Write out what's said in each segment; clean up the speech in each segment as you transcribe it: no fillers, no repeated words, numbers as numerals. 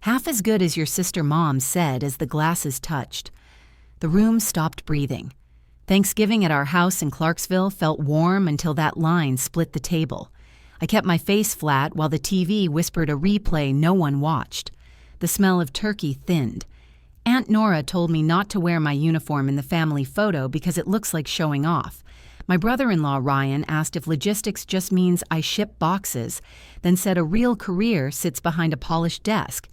Half as good as your sister Mom said as the glasses touched. The room stopped breathing. Thanksgiving at our house in Clarksville felt warm until that line split the table. I kept my face flat while the TV whispered a replay no one watched. The smell of turkey thinned. Aunt Nora told me not to wear my uniform in the family photo because it looks like showing off. My brother-in-law Ryan asked if logistics just means I ship boxes, then said a real career sits behind a polished desk.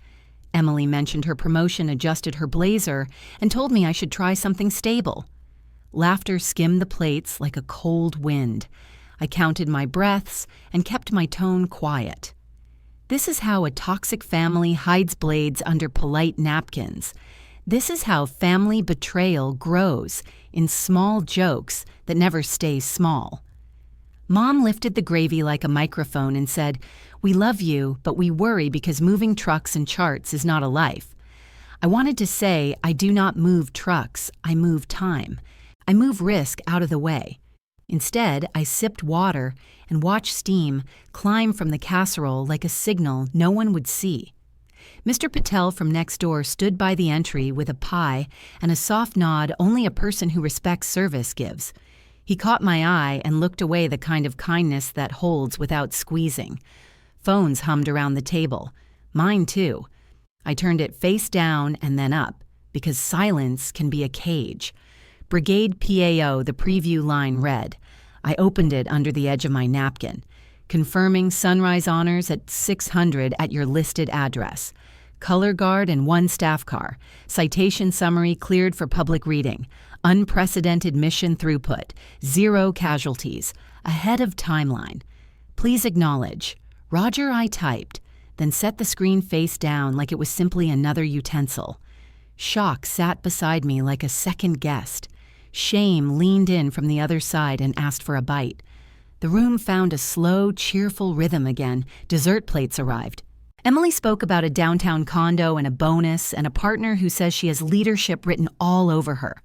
Emily mentioned her promotion adjusted her blazer and told me I should try something stable. Laughter skimmed the plates like a cold wind. I counted my breaths and kept my tone quiet. This is how a toxic family hides blades under polite napkins. This is how family betrayal grows in small jokes that never stay small. Mom lifted the gravy like a microphone and said, "We love you, but we worry because moving trucks and charts is not a life." I wanted to say, I do not move trucks, I move time. I move risk out of the way. Instead, I sipped water and watched steam climb from the casserole like a signal no one would see. Mr. Patel from next door stood by the entry with a pie and a soft nod only a person who respects service gives. He caught my eye and looked away the kind of kindness that holds without squeezing. Phones hummed around the table. Mine too. I turned it face down and then up, because silence can be a cage. Brigade PAO, the preview line read. I opened it under the edge of my napkin. Confirming sunrise honors at 600 at your listed address. Color guard and 1 staff car. Citation summary cleared for public reading. Unprecedented mission throughput. 0 casualties. Ahead of timeline. Please acknowledge. Roger, I typed, then set the screen face down like it was simply another utensil. Shock sat beside me like a second guest. Shame leaned in from the other side and asked for a bite. The room found a slow, cheerful rhythm again. Dessert plates arrived. Emily spoke about a downtown condo and a bonus and a partner who says she has leadership written all over her.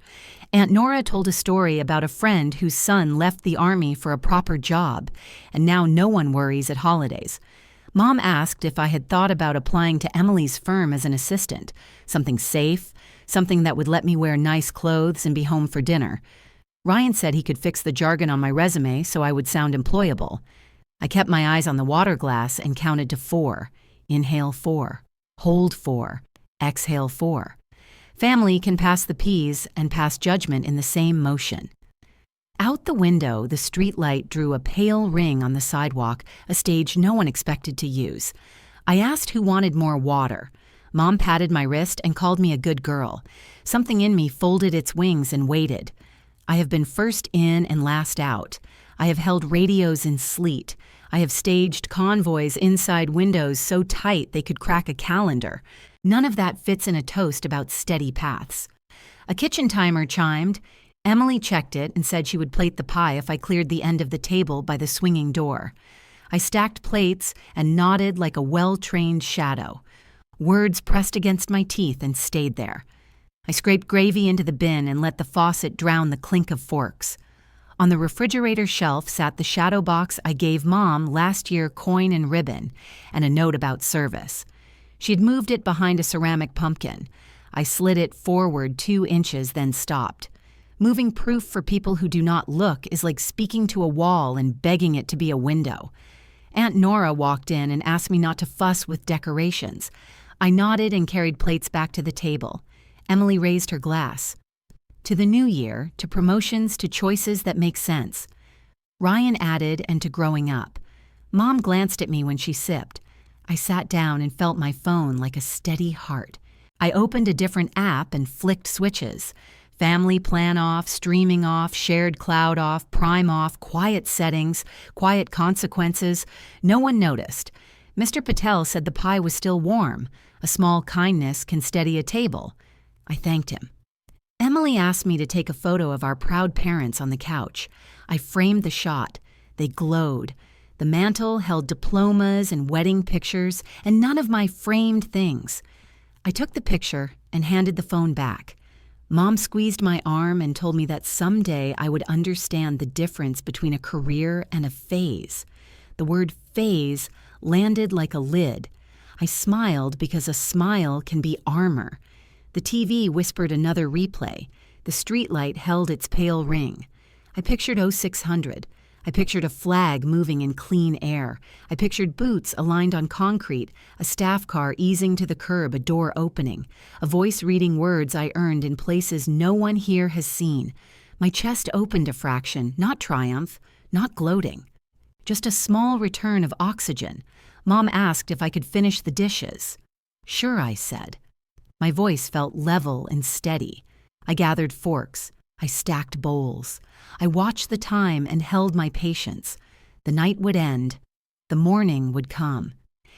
Aunt Nora told a story about a friend whose son left the army for a proper job, and now no one worries at holidays. Mom asked if I had thought about applying to Emily's firm as an assistant, something safe, something that would let me wear nice clothes and be home for dinner. Ryan said he could fix the jargon on my resume so I would sound employable. I kept my eyes on the water glass and counted to 4. Inhale 4. Hold 4. Exhale 4. Family can pass the peas and pass judgment in the same motion. Out the window, the streetlight drew a pale ring on the sidewalk, a stage no one expected to use. I asked who wanted more water. Mom patted my wrist and called me a good girl. Something in me folded its wings and waited. I have been first in and last out. I have held radios in sleet. I have staged convoys inside windows so tight they could crack a calendar. None of that fits in a toast about steady paths. A kitchen timer chimed. Emily checked it and said she would plate the pie if I cleared the end of the table by the swinging door. I stacked plates and nodded like a well-trained shadow. Words pressed against my teeth and stayed there. I scraped gravy into the bin and let the faucet drown the clink of forks. On the refrigerator shelf sat the shadow box I gave Mom last year, coin and ribbon, and a note about service. She had moved it behind a ceramic pumpkin. I slid it forward 2 inches, then stopped. Moving proof for people who do not look is like speaking to a wall and begging it to be a window. Aunt Nora walked in and asked me not to fuss with decorations. I nodded and carried plates back to the table. Emily raised her glass. To the new year, to promotions, to choices that make sense. Ryan added, and to growing up. Mom glanced at me when she sipped. I sat down and felt my phone like a steady heart. I opened a different app and flicked switches. Family plan off, streaming off, shared cloud off, prime off, quiet settings, quiet consequences. No one noticed. Mr. Patel said the pie was still warm. A small kindness can steady a table. I thanked him. Emily asked me to take a photo of our proud parents on the couch. I framed the shot. They glowed. The mantel held diplomas and wedding pictures, and none of my framed things. I took the picture and handed the phone back. Mom squeezed my arm and told me that someday I would understand the difference between a career and a phase. The word phase landed like a lid. I smiled because a smile can be armor. The TV whispered another replay. The streetlight held its pale ring. I pictured 0600. I pictured a flag moving in clean air. I pictured boots aligned on concrete, a staff car easing to the curb, a door opening, a voice reading words I earned in places no one here has seen. My chest opened a fraction, not triumph, not gloating. Just a small return of oxygen. Mom asked if I could finish the dishes. Sure, I said. My voice felt level and steady. I gathered forks. I stacked bowls. I watched the time and held my patience. The night would end. The morning would come.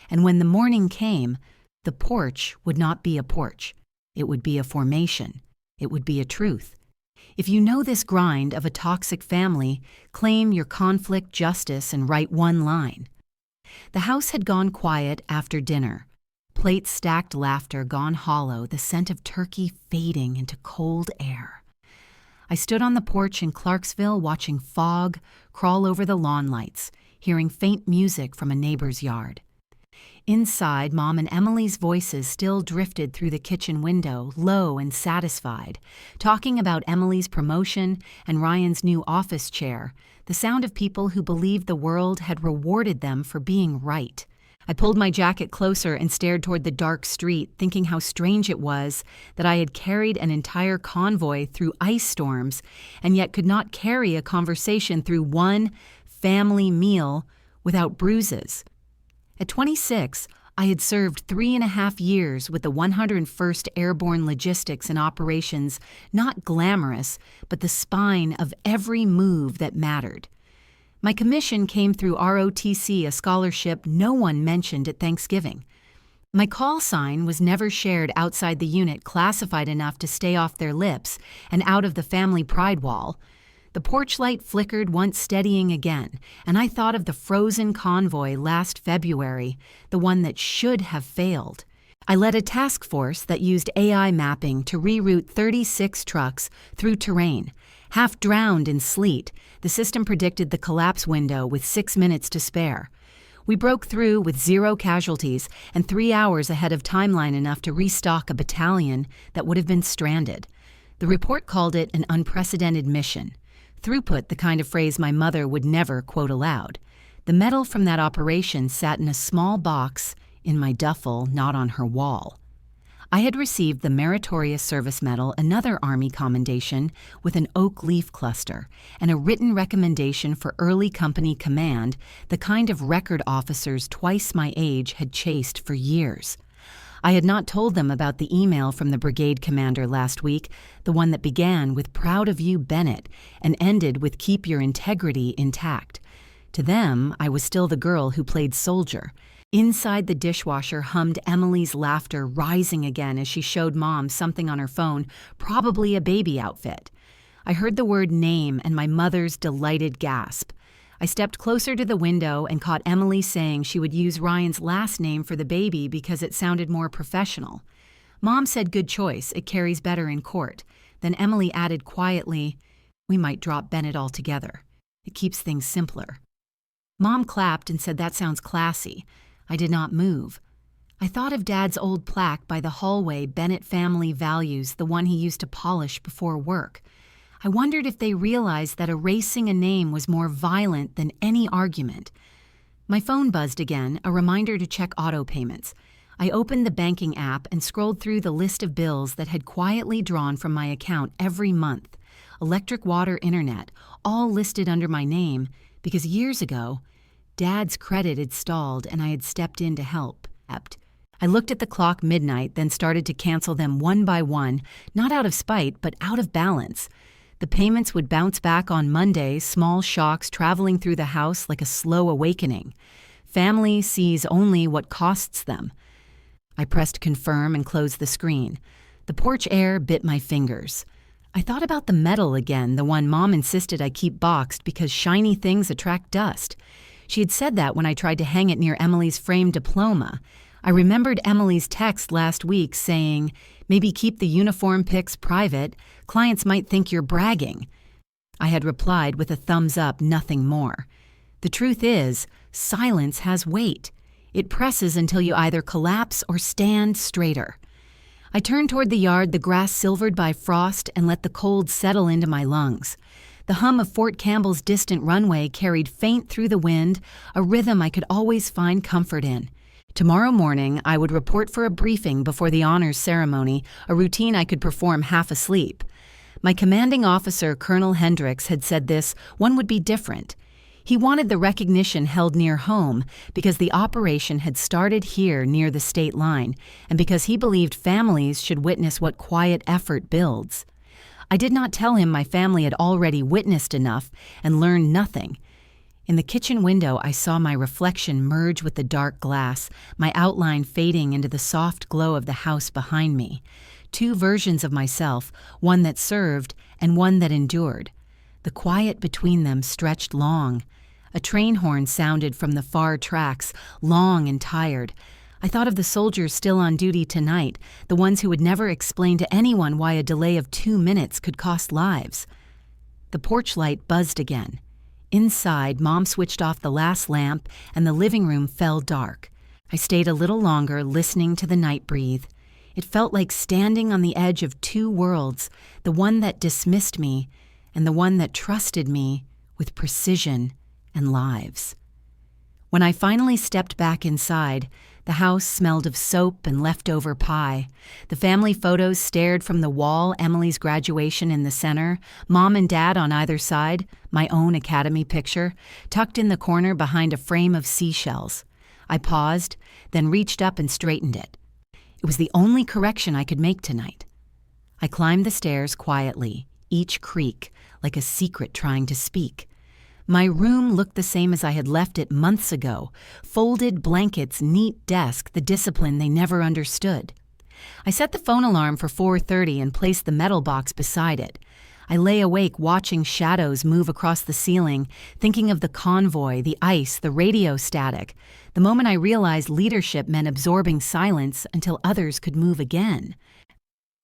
And when the morning came, the porch would not be a porch. It would be a formation. It would be a truth. If you know this grind of a toxic family, claim your conflict justice and write one line. The house had gone quiet after dinner. Plates stacked, laughter gone hollow, the scent of turkey fading into cold air. I stood on the porch in Clarksville watching fog crawl over the lawn lights, hearing faint music from a neighbor's yard. Inside, Mom and Emily's voices still drifted through the kitchen window, low and satisfied, talking about Emily's promotion and Ryan's new office chair, the sound of people who believed the world had rewarded them for being right. I pulled my jacket closer and stared toward the dark street, thinking how strange it was that I had carried an entire convoy through ice storms and yet could not carry a conversation through one family meal without bruises. At 26, I had served 3.5 years with the 101st Airborne Logistics and Operations, not glamorous, but the spine of every move that mattered. My commission came through ROTC, a scholarship no one mentioned at Thanksgiving. My call sign was never shared outside the unit, classified enough to stay off their lips and out of the family pride wall. The porch light flickered, once steadying again, and I thought of the frozen convoy last February, the one that should have failed. I led a task force that used AI mapping to reroute 36 trucks through terrain. Half drowned in sleet, the system predicted the collapse window with 6 minutes to spare. We broke through with 0 casualties and 3 hours ahead of timeline enough to restock a battalion that would have been stranded. The report called it an unprecedented mission. Throughput, the kind of phrase my mother would never quote aloud. The medal from that operation sat in a small box in my duffel, not on her wall. I had received the Meritorious Service Medal, another Army commendation with an oak leaf cluster, and a written recommendation for early company command, the kind of record officers twice my age had chased for years. I had not told them about the email from the brigade commander last week, the one that began with "Proud of you, Bennett," and ended with "Keep your integrity intact." To them, I was still the girl who played soldier. Inside the dishwasher hummed Emily's laughter, rising again as she showed Mom something on her phone, probably a baby outfit. I heard the word name and my mother's delighted gasp. I stepped closer to the window and caught Emily saying she would use Ryan's last name for the baby because it sounded more professional. Mom said good choice, it carries better in court. Then Emily added quietly, "We might drop Bennett altogether. It keeps things simpler." Mom clapped and said that sounds classy. I did not move. I thought of Dad's old plaque by the hallway, "Bennett Family Values," the one he used to polish before work. I wondered if they realized that erasing a name was more violent than any argument. My phone buzzed again, a reminder to check auto payments. I opened the banking app and scrolled through the list of bills that had quietly drawn from my account every month. Electric, water, internet, all listed under my name, because years ago, Dad's credit had stalled and I had stepped in to help. I looked at the clock midnight, then started to cancel them one by one, not out of spite, but out of balance. The payments would bounce back on Monday, small shocks traveling through the house like a slow awakening. Family sees only what costs them. I pressed confirm and closed the screen. The porch air bit my fingers. I thought about the medal again, the one Mom insisted I keep boxed because shiny things attract dust. She had said that when I tried to hang it near Emily's framed diploma. I remembered Emily's text last week saying, "Maybe keep the uniform pics private. Clients might think you're bragging." I had replied with a thumbs up, nothing more. The truth is, silence has weight. It presses until you either collapse or stand straighter. I turned toward the yard, the grass silvered by frost, and let the cold settle into my lungs. The hum of Fort Campbell's distant runway carried faint through the wind, a rhythm I could always find comfort in. Tomorrow morning, I would report for a briefing before the honors ceremony, a routine I could perform half asleep. My commanding officer, Colonel Hendricks, had said this one would be different. He wanted the recognition held near home because the operation had started here near the state line and because he believed families should witness what quiet effort builds. I did not tell him my family had already witnessed enough and learned nothing. In the kitchen window, I saw my reflection merge with the dark glass, my outline fading into the soft glow of the house behind me. Two versions of myself, one that served and one that endured. The quiet between them stretched long. A train horn sounded from the far tracks, long and tired. I thought of the soldiers still on duty tonight, the ones who would never explain to anyone why a delay of 2 minutes could cost lives. The porch light buzzed again. Inside, Mom switched off the last lamp, and the living room fell dark. I stayed a little longer, listening to the night breathe. It felt like standing on the edge of two worlds, the one that dismissed me and the one that trusted me with precision and lives. When I finally stepped back inside, the house smelled of soap and leftover pie. The family photos stared from the wall, Emily's graduation in the center, Mom and Dad on either side, my own academy picture, tucked in the corner behind a frame of seashells. I paused, then reached up and straightened it. It was the only correction I could make tonight. I climbed the stairs quietly, each creak, like a secret trying to speak. My room looked the same as I had left it months ago. Folded blankets, neat desk, the discipline they never understood. I set the phone alarm for 4:30 and placed the metal box beside it. I lay awake watching shadows move across the ceiling, thinking of the convoy, the ice, the radio static. The moment I realized leadership meant absorbing silence until others could move again.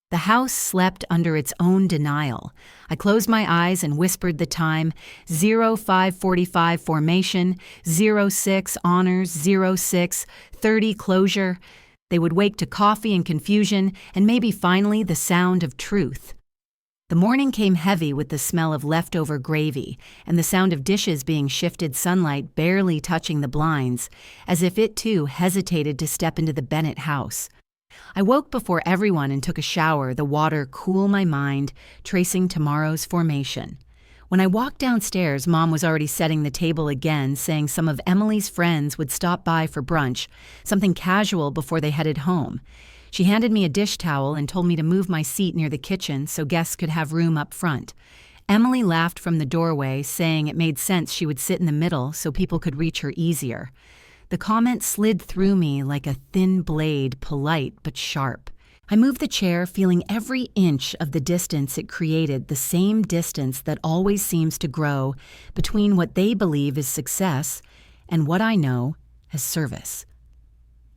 The house slept under its own denial. I closed my eyes and whispered the time, 05:45 formation, 06 honors, 06:30 closure. They would wake to coffee and confusion, and maybe finally the sound of truth. The morning came heavy with the smell of leftover gravy and the sound of dishes being shifted, sunlight barely touching the blinds, as if it too hesitated to step into the Bennett house. I woke before everyone and took a shower, the water cool my mind, tracing tomorrow's formation. When I walked downstairs, Mom was already setting the table again, saying some of Emily's friends would stop by for brunch, something casual before they headed home. She handed me a dish towel and told me to move my seat near the kitchen so guests could have room up front. Emily laughed from the doorway, saying it made sense she would sit in the middle so people could reach her easier. The comment slid through me like a thin blade, polite but sharp. I moved the chair, feeling every inch of the distance it created, the same distance that always seems to grow between what they believe is success and what I know as service.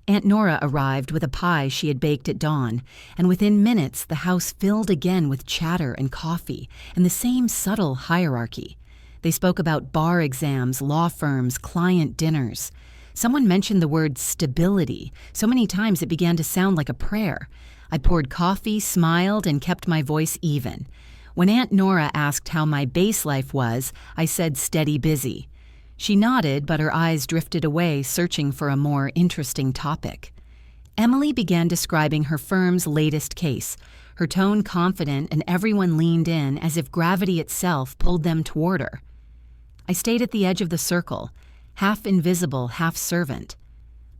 Aunt Nora arrived with a pie she had baked at dawn, and within minutes the house filled again with chatter and coffee and the same subtle hierarchy. They spoke about bar exams, law firms, client dinners. Someone mentioned the word stability so many times it began to sound like a prayer. I poured coffee, smiled, and kept my voice even. When Aunt Nora asked how my base life was, I said steady busy. She nodded, but her eyes drifted away, searching for a more interesting topic. Emily began describing her firm's latest case, her tone confident, and everyone leaned in as if gravity itself pulled them toward her. I stayed at the edge of the circle, half invisible, half servant.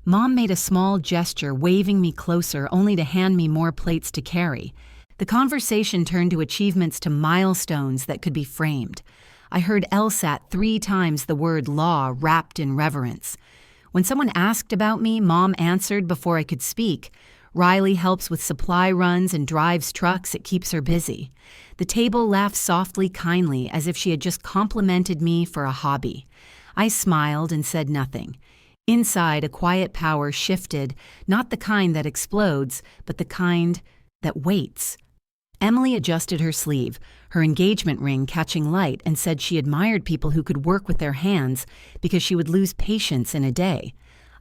Mom made a small gesture, waving me closer, only to hand me more plates to carry. The conversation turned to achievements, to milestones that could be framed. I heard LSAT 3 times the word law wrapped in reverence. When someone asked about me, Mom answered before I could speak. Riley helps with supply runs and drives trucks. It keeps her busy. The table laughed softly, kindly, as if she had just complimented me for a hobby. I smiled and said nothing. Inside, a quiet power shifted, not the kind that explodes, but the kind that waits. Emily adjusted her sleeve, her engagement ring catching light, and said she admired people who could work with their hands because she would lose patience in a day.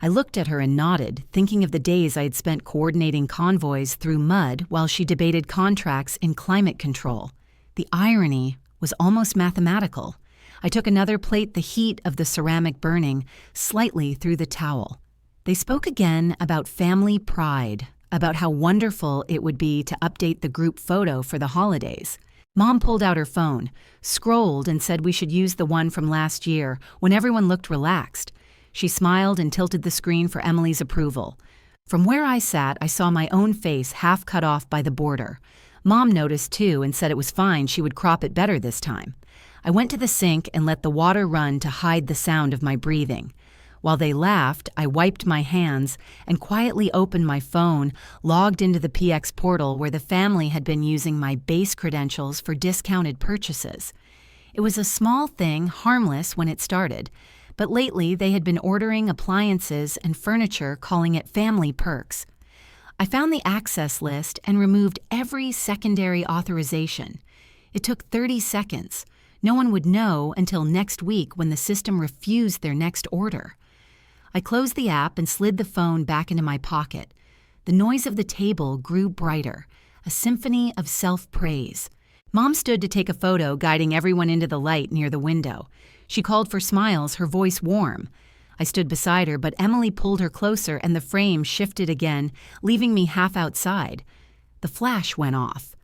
I looked at her and nodded, thinking of the days I had spent coordinating convoys through mud while she debated contracts in climate control. The irony was almost mathematical. I took another plate, the heat of the ceramic burning slightly through the towel. They spoke again about family pride, about how wonderful it would be to update the group photo for the holidays. Mom pulled out her phone, scrolled, and said we should use the one from last year when everyone looked relaxed. She smiled and tilted the screen for Emily's approval. From where I sat, I saw my own face half cut off by the border. Mom noticed too and said it was fine, she would crop it better this time. I went to the sink and let the water run to hide the sound of my breathing. While they laughed, I wiped my hands and quietly opened my phone, logged into the PX portal where the family had been using my base credentials for discounted purchases. It was a small thing, harmless when it started, but lately they had been ordering appliances and furniture, calling it family perks. I found the access list and removed every secondary authorization. It took 30 seconds. No one would know until next week when the system refused their next order. I closed the app and slid the phone back into my pocket. The noise of the table grew brighter, a symphony of self-praise. Mom stood to take a photo, guiding everyone into the light near the window. She called for smiles, her voice warm. I stood beside her, but Emily pulled her closer and the frame shifted again, leaving me half outside. The flash went off.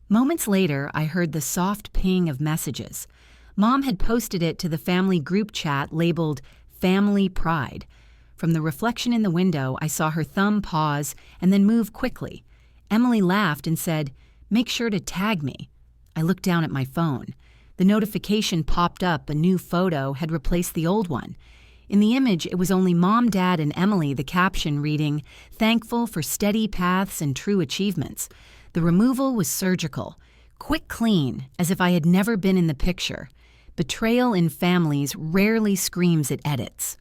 Moments later, I heard the soft ping of messages. Mom had posted it to the family group chat labeled Family Pride. From the reflection in the window, I saw her thumb pause and then move quickly. Emily laughed and said, "Make sure to tag me." I looked down at my phone. The notification popped up, a new photo had replaced the old one. In the image, it was only Mom, Dad, and Emily, the caption reading, "Thankful for steady paths and true achievements." The removal was surgical, quick, clean, as if I had never been in the picture. Betrayal in families rarely screams it edits.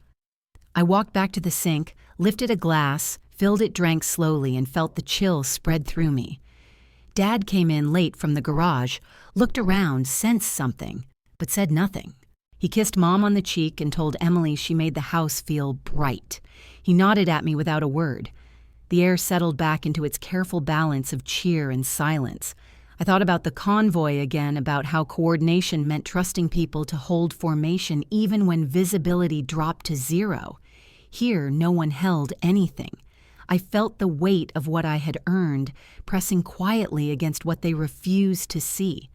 I walked back to the sink, lifted a glass, filled it, drank slowly, and felt the chill spread through me. Dad came in late from the garage, looked around, sensed something, but said nothing. He kissed Mom on the cheek and told Emily she made the house feel bright. He nodded at me without a word. The air settled back into its careful balance of cheer and silence. I thought about the convoy again, about how coordination meant trusting people to hold formation even when visibility dropped to zero. Here, no one held anything. I felt the weight of what I had earned, pressing quietly against what they refused to see.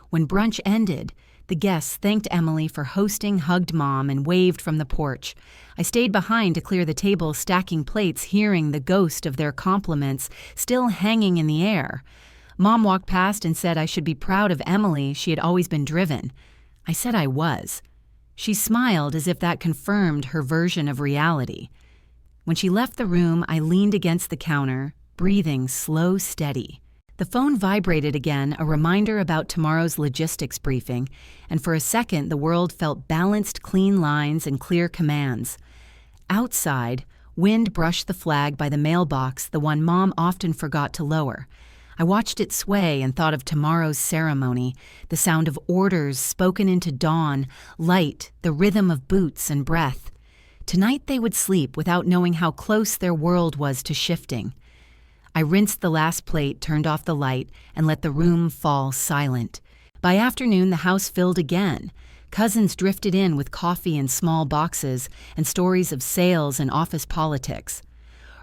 When brunch ended, the guests thanked Emily for hosting, hugged Mom, and waved from the porch. I stayed behind to clear the table, stacking plates, hearing the ghost of their compliments still hanging in the air. Mom walked past and said I should be proud of Emily, she had always been driven. I said I was. She smiled as if that confirmed her version of reality. When she left the room, I leaned against the counter, breathing slow, steady. The phone vibrated again, a reminder about tomorrow's logistics briefing, and for a second the world felt balanced, clean lines and clear commands. Outside, wind brushed the flag by the mailbox, the one Mom often forgot to lower. I watched it sway and thought of tomorrow's ceremony, the sound of orders spoken into dawn, light, the rhythm of boots and breath. Tonight they would sleep without knowing how close their world was to shifting. I rinsed the last plate, turned off the light, and let the room fall silent. By afternoon, the house filled again. Cousins drifted in with coffee in small boxes and stories of sales and office politics.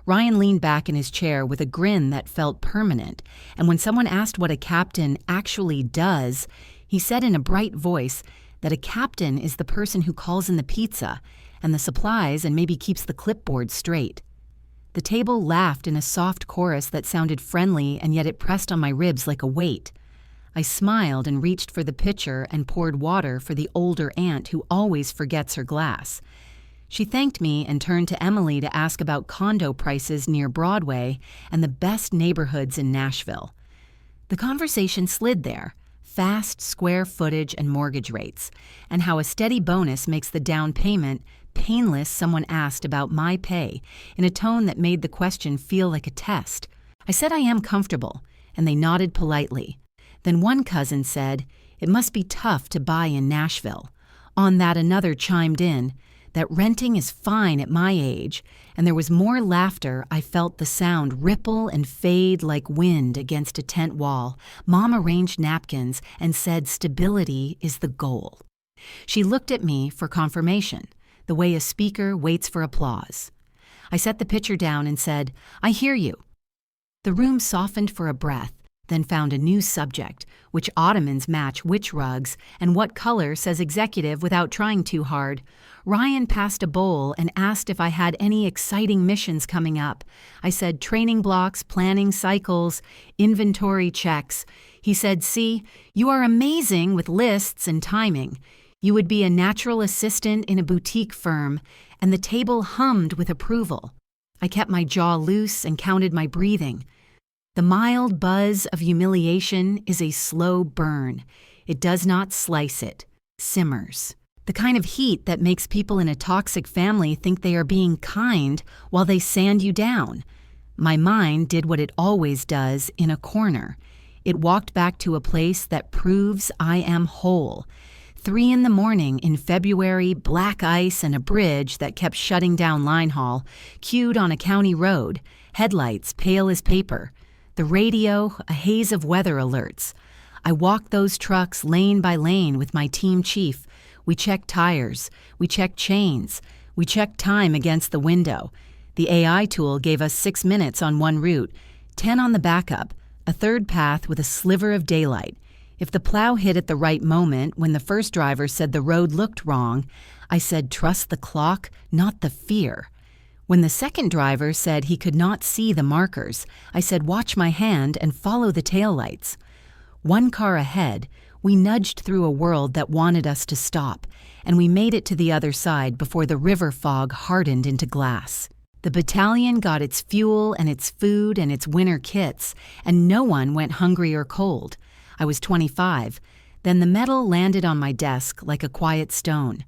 Ryan leaned back in his chair with a grin that felt permanent, and when someone asked what a captain actually does, he said in a bright voice that a captain is the person who calls in the pizza and the supplies and maybe keeps the clipboard straight. The table laughed in a soft chorus that sounded friendly, and yet it pressed on my ribs like a weight. I smiled and reached for the pitcher and poured water for the older aunt who always forgets her glass. She thanked me and turned to Emily to ask about condo prices near Broadway and the best neighborhoods in Nashville. The conversation slid there, fast square footage and mortgage rates, and how a steady bonus makes the down payment painless. Someone asked about my pay in a tone that made the question feel like a test. I said I am comfortable, and they nodded politely. Then one cousin said, "It must be tough to buy in Nashville." On that, another chimed in, that renting is fine at my age, and there was more laughter. I felt the sound ripple and fade like wind against a tent wall. Mom arranged napkins and said stability is the goal. She looked at me for confirmation, the way a speaker waits for applause. I set the pitcher down and said, "I hear you." The room softened for a breath, then found a new subject: which ottomans match which rugs, and what color says executive without trying too hard. Ryan passed a bowl and asked if I had any exciting missions coming up. I said training blocks, planning cycles, inventory checks. He said, "See, you are amazing with lists and timing. You would be a natural assistant in a boutique firm," and the table hummed with approval. I kept my jaw loose and counted my breathing. The mild buzz of humiliation is a slow burn. It does not slice it, simmers. The kind of heat that makes people in a toxic family think they are being kind while they sand you down. My mind did what it always does in a corner. It walked back to a place that proves I am whole. 3 a.m. in February, black ice and a bridge that kept shutting down line haul, queued on a county road, headlights pale as paper. The radio, a haze of weather alerts. I walked those trucks lane by lane with my team chief. We checked tires. We checked chains. We checked time against the window. The AI tool gave us 6 minutes on one route, 10 on the backup, a third path with a sliver of daylight. If the plow hit at the right moment when the first driver said the road looked wrong, I said trust the clock, not the fear. When the second driver said he could not see the markers, I said watch my hand and follow the taillights. 1 car ahead, we nudged through a world that wanted us to stop, and we made it to the other side before the river fog hardened into glass. The battalion got its fuel and its food and its winter kits, and no one went hungry or cold. I was 25. Then the medal landed on my desk like a quiet stone.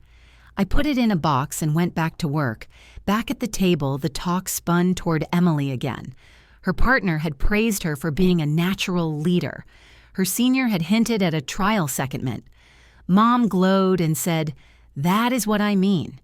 I put it in a box and went back to work. Back at the table, the talk spun toward Emily again. Her partner had praised her for being a natural leader. Her senior had hinted at a trial secondment. Mom glowed and said, "That is what I mean."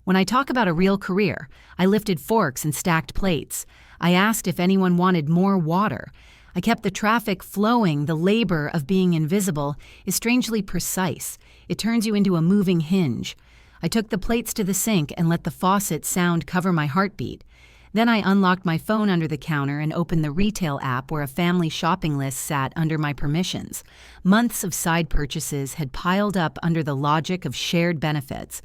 When I talk about a real career, I lifted forks and stacked plates. I asked if anyone wanted more water. I kept the traffic flowing. The labor of being invisible is strangely precise. It turns you into a moving hinge. I took the plates to the sink and let the faucet sound cover my heartbeat. Then I unlocked my phone under the counter and opened the retail app where a family shopping list sat under my permissions. Months of side purchases had piled up under the logic of shared benefits.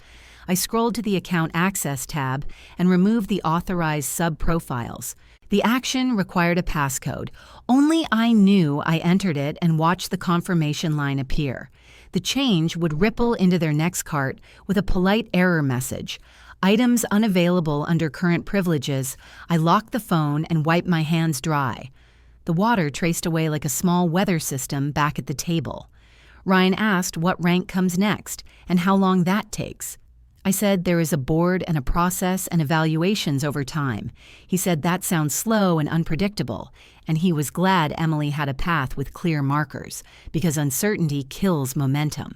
I scrolled to the Account Access tab and removed the authorized sub-profiles. The action required a passcode. Only I knew I entered it and watched the confirmation line appear. The change would ripple into their next cart with a polite error message. Items unavailable under current privileges. I locked the phone and wiped my hands dry. The water traced away like a small weather system back at the table. Ryan asked what rank comes next and how long that takes. I said there is a board and a process and evaluations over time. He said that sounds slow and unpredictable, and he was glad Emily had a path with clear markers, because uncertainty kills momentum.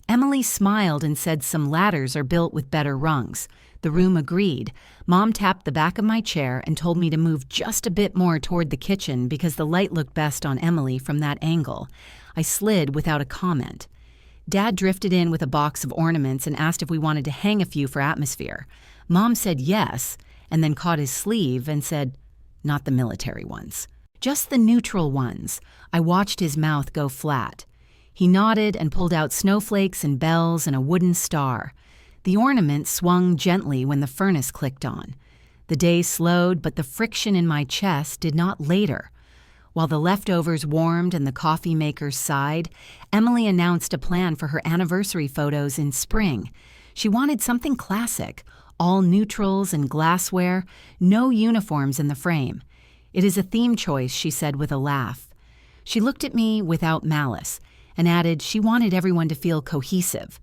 Emily smiled and said some ladders are built with better rungs. The room agreed. Mom tapped the back of my chair and told me to move just a bit more toward the kitchen because the light looked best on Emily from that angle. I slid without a comment. Dad drifted in with a box of ornaments and asked if we wanted to hang a few for atmosphere. Mom said yes, and then caught his sleeve and said, "Not the military ones. Just the neutral ones." I watched his mouth go flat. He nodded and pulled out snowflakes and bells and a wooden star. The ornament swung gently when the furnace clicked on. The day slowed, but the friction in my chest did not later. While the leftovers warmed and the coffee makers sighed, Emily announced a plan for her anniversary photos in spring. She wanted something classic, all neutrals and glassware, no uniforms in the frame. "It is a theme choice," she said with a laugh. She looked at me without malice and added she wanted everyone to feel cohesive.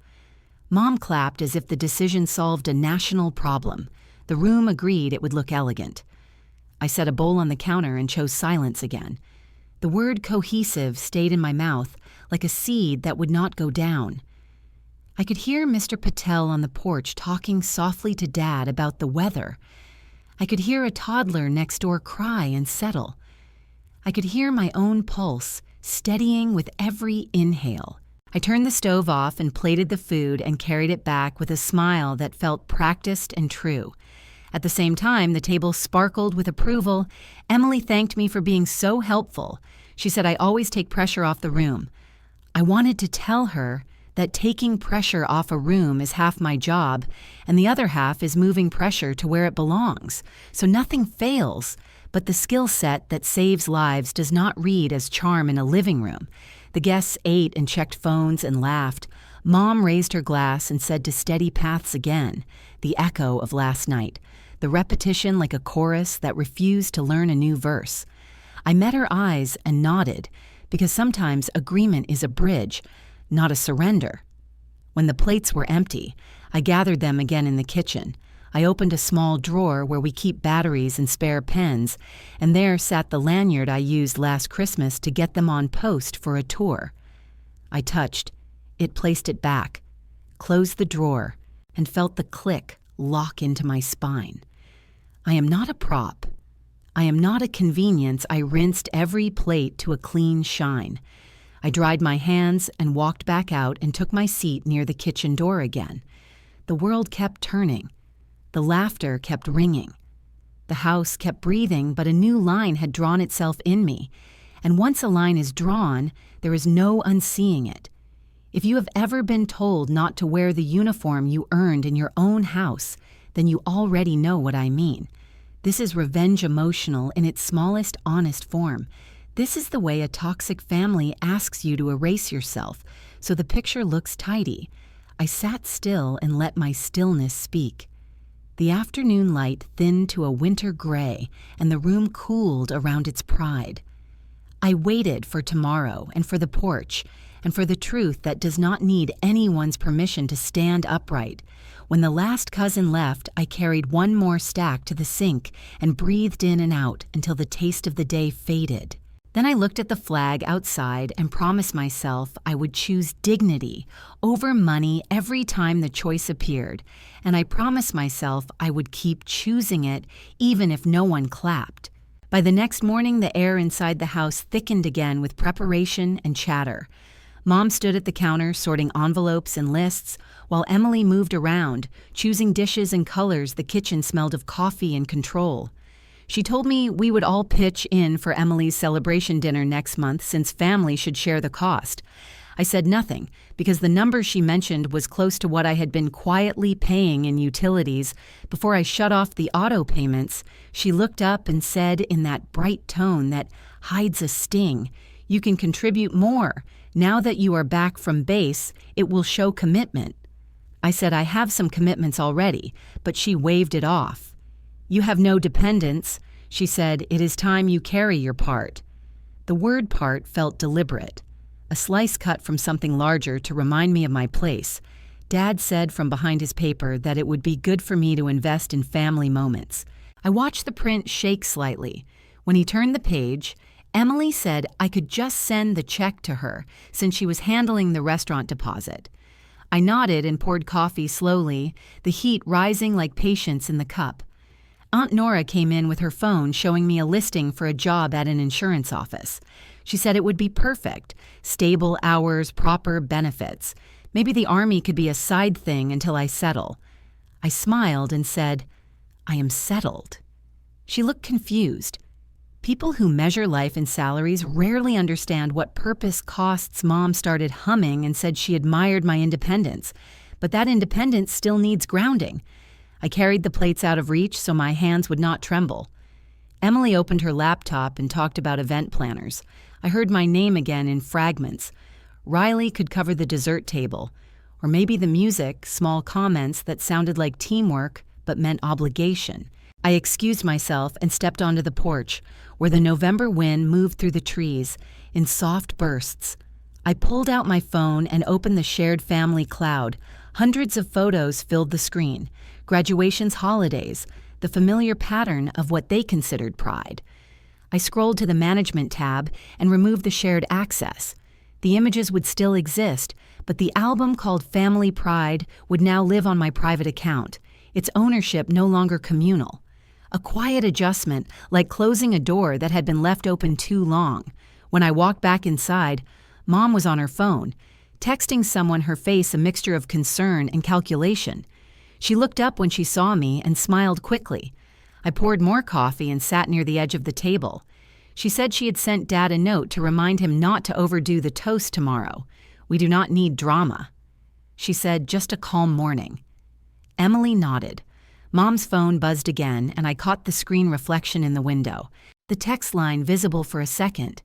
Mom clapped as if the decision solved a national problem. The room agreed it would look elegant. I set a bowl on the counter and chose silence again. The word cohesive stayed in my mouth like a seed that would not go down. I could hear Mr. Patel on the porch talking softly to Dad about the weather. I could hear a toddler next door cry and settle. I could hear my own pulse, steadying with every inhale. I turned the stove off and plated the food and carried it back with a smile that felt practiced and true. At the same time, the table sparkled with approval. Emily thanked me for being so helpful. She said I always take pressure off the room. I wanted to tell her that taking pressure off a room is half my job, and the other half is moving pressure to where it belongs. So nothing fails, but the skill set that saves lives does not read as charm in a living room. The guests ate and checked phones and laughed. Mom raised her glass and said to steady paths again, the echo of last night, the repetition like a chorus that refused to learn a new verse. I met her eyes and nodded, because sometimes agreement is a bridge, not a surrender. When the plates were empty, I gathered them again in the kitchen. I opened a small drawer where we keep batteries and spare pens, and there sat the lanyard I used last Christmas to get them on post for a tour. I touched. It placed it back, closed the drawer, and felt the click lock into my spine. I am not a prop. I am not a convenience. I rinsed every plate to a clean shine. I dried my hands and walked back out and took my seat near the kitchen door again. The world kept turning. The laughter kept ringing. The house kept breathing, but a new line had drawn itself in me. And once a line is drawn, there is no unseeing it. If you have ever been told not to wear the uniform you earned in your own house, then you already know what I mean. This is revenge emotional in its smallest honest form. This is the way a toxic family asks you to erase yourself, so the picture looks tidy. I sat still and let my stillness speak. The afternoon light thinned to a winter gray, and the room cooled around its pride. I waited for tomorrow and for the porch, and for the truth that does not need anyone's permission to stand upright. When the last cousin left, I carried one more stack to the sink and breathed in and out until the taste of the day faded. Then I looked at the flag outside and promised myself I would choose dignity over money every time the choice appeared, and I promised myself I would keep choosing it even if no one clapped. By the next morning, the air inside the house thickened again with preparation and chatter. Mom stood at the counter sorting envelopes and lists, while Emily moved around, choosing dishes and colors. The kitchen smelled of coffee and control. She told me we would all pitch in for Emily's celebration dinner next month since family should share the cost. I said nothing, because the number she mentioned was close to what I had been quietly paying in utilities. Before I shut off the auto payments, she looked up and said in that bright tone that hides a sting, "You can contribute more. Now that you are back from base, it will show commitment." I said I have some commitments already, but she waved it off. "You have no dependents," she said. "It is time you carry your part." The word part felt deliberate, a slice cut from something larger to remind me of my place. Dad said from behind his paper that it would be good for me to invest in family moments. I watched the print shake slightly. When he turned the page, Emily said I could just send the check to her since she was handling the restaurant deposit. I nodded and poured coffee slowly, the heat rising like patience in the cup. Aunt Nora came in with her phone showing me a listing for a job at an insurance office. She said it would be perfect, stable hours, proper benefits. Maybe the Army could be a side thing until I settle. I smiled and said, "I am settled." She looked confused. People who measure life in salaries rarely understand what purpose costs. Mom started humming and said she admired my independence, but that independence still needs grounding. I carried the plates out of reach so my hands would not tremble. Emily opened her laptop and talked about event planners. I heard my name again in fragments. Riley could cover the dessert table, or maybe the music, small comments that sounded like teamwork but meant obligation. I excused myself and stepped onto the porch, where the November wind moved through the trees in soft bursts. I pulled out my phone and opened the shared family cloud. Hundreds of photos filled the screen. Graduations, holidays, the familiar pattern of what they considered pride. I scrolled to the management tab and removed the shared access. The images would still exist, but the album called Family Pride would now live on my private account, its ownership no longer communal. A quiet adjustment, like closing a door that had been left open too long. When I walked back inside, Mom was on her phone, texting someone, her face a mixture of concern and calculation. She looked up when she saw me and smiled quickly. I poured more coffee and sat near the edge of the table. She said she had sent Dad a note to remind him not to overdo the toast tomorrow. We do not need drama. She said, just a calm morning. Emily nodded. Mom's phone buzzed again, and I caught the screen reflection in the window. The text line visible for a second.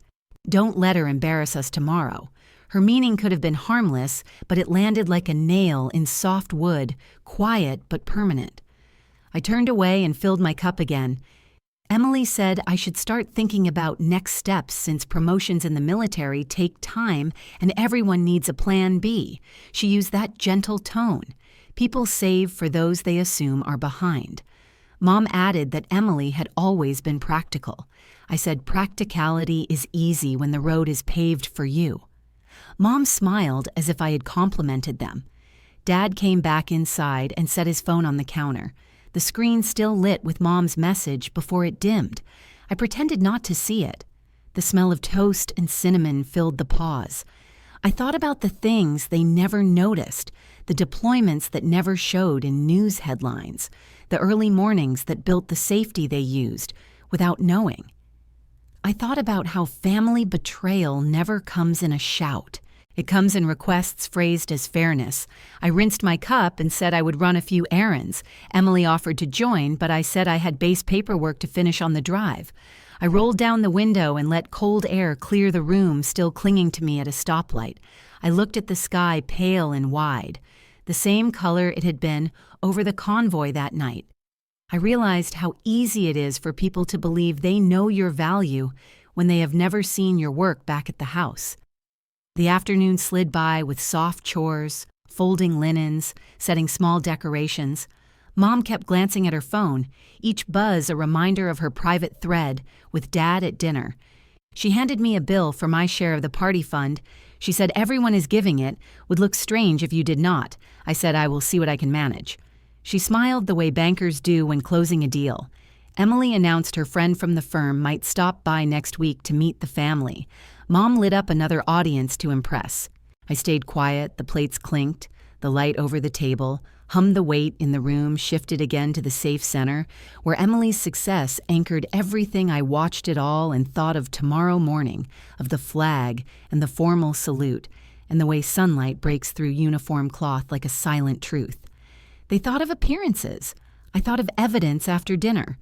Don't let her embarrass us tomorrow. Her meaning could have been harmless, but it landed like a nail in soft wood, quiet but permanent. I turned away and filled my cup again. Emily said I should start thinking about next steps since promotions in the military take time and everyone needs a plan B. She used that gentle tone. People save for those they assume are behind. Mom added that Emily had always been practical. I said practicality is easy when the road is paved for you. Mom smiled as if I had complimented them. Dad came back inside and set his phone on the counter. The screen still lit with Mom's message before it dimmed. I pretended not to see it. The smell of toast and cinnamon filled the pause. I thought about the things they never noticed, the deployments that never showed in news headlines, the early mornings that built the safety they used without knowing. I thought about how family betrayal never comes in a shout. It comes in requests phrased as fairness. I rinsed my cup and said I would run a few errands. Emily offered to join, but I said I had base paperwork to finish on the drive. I rolled down the window and let cold air clear the room still clinging to me at a stoplight. I looked at the sky pale and wide, the same color it had been over the convoy that night. I realized how easy it is for people to believe they know your value when they have never seen your work back at the house. The afternoon slid by with soft chores, folding linens, setting small decorations. Mom kept glancing at her phone, each buzz a reminder of her private thread with Dad at dinner. She handed me a bill for my share of the party fund. She said everyone is giving it, would look strange if you did not. I said I will see what I can manage. She smiled the way bankers do when closing a deal. Emily announced her friend from the firm might stop by next week to meet the family. Mom lit up another audience to impress. I stayed quiet, the plates clinked, the light over the table, hummed the weight in the room, shifted again to the safe center, where Emily's success anchored everything. I watched it all and thought of tomorrow morning, of the flag and the formal salute, and the way sunlight breaks through uniform cloth like a silent truth. They thought of appearances. I thought of evidence after dinner.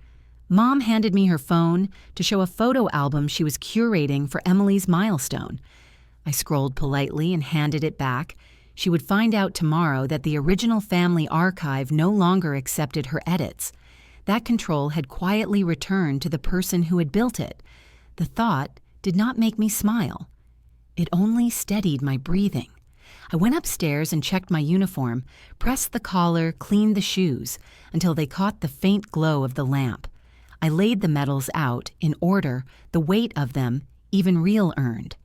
Mom handed me her phone to show a photo album she was curating for Emily's milestone. I scrolled politely and handed it back. She would find out tomorrow that the original family archive no longer accepted her edits. That control had quietly returned to the person who had built it. The thought did not make me smile. It only steadied my breathing. I went upstairs and checked my uniform, pressed the collar, cleaned the shoes, until they caught the faint glow of the lamp. I laid the medals out, in order, the weight of them, even real earned.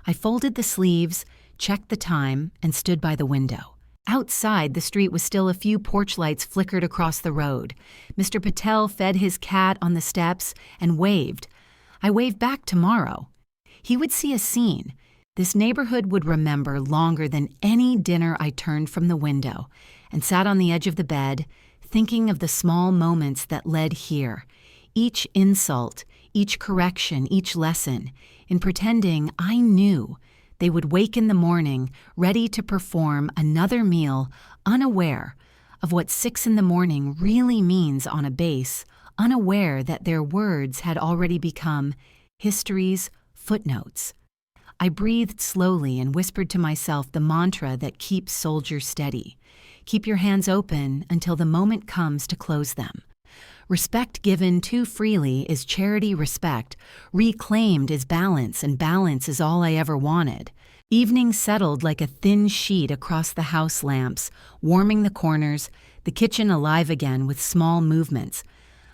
I folded the sleeves, checked the time, and stood by the window. Outside, the street was still a few porch lights flickered across the road. Mr. Patel fed his cat on the steps and waved. I waved back tomorrow. He would see a scene. This neighborhood would remember longer than any dinner. I turned from the window and sat on the edge of the bed, thinking of the small moments that led here. Each insult, each correction, each lesson, in pretending I knew they would wake in the morning, ready to perform another meal, unaware of what 6 a.m. really means on a base, unaware that their words had already become history's footnotes. I breathed slowly and whispered to myself the mantra that keeps soldiers steady. Keep your hands open until the moment comes to close them. Respect given too freely is charity respect. Reclaimed is balance, and balance is all I ever wanted. Evening settled like a thin sheet across the house lamps, warming the corners, the kitchen alive again with small movements.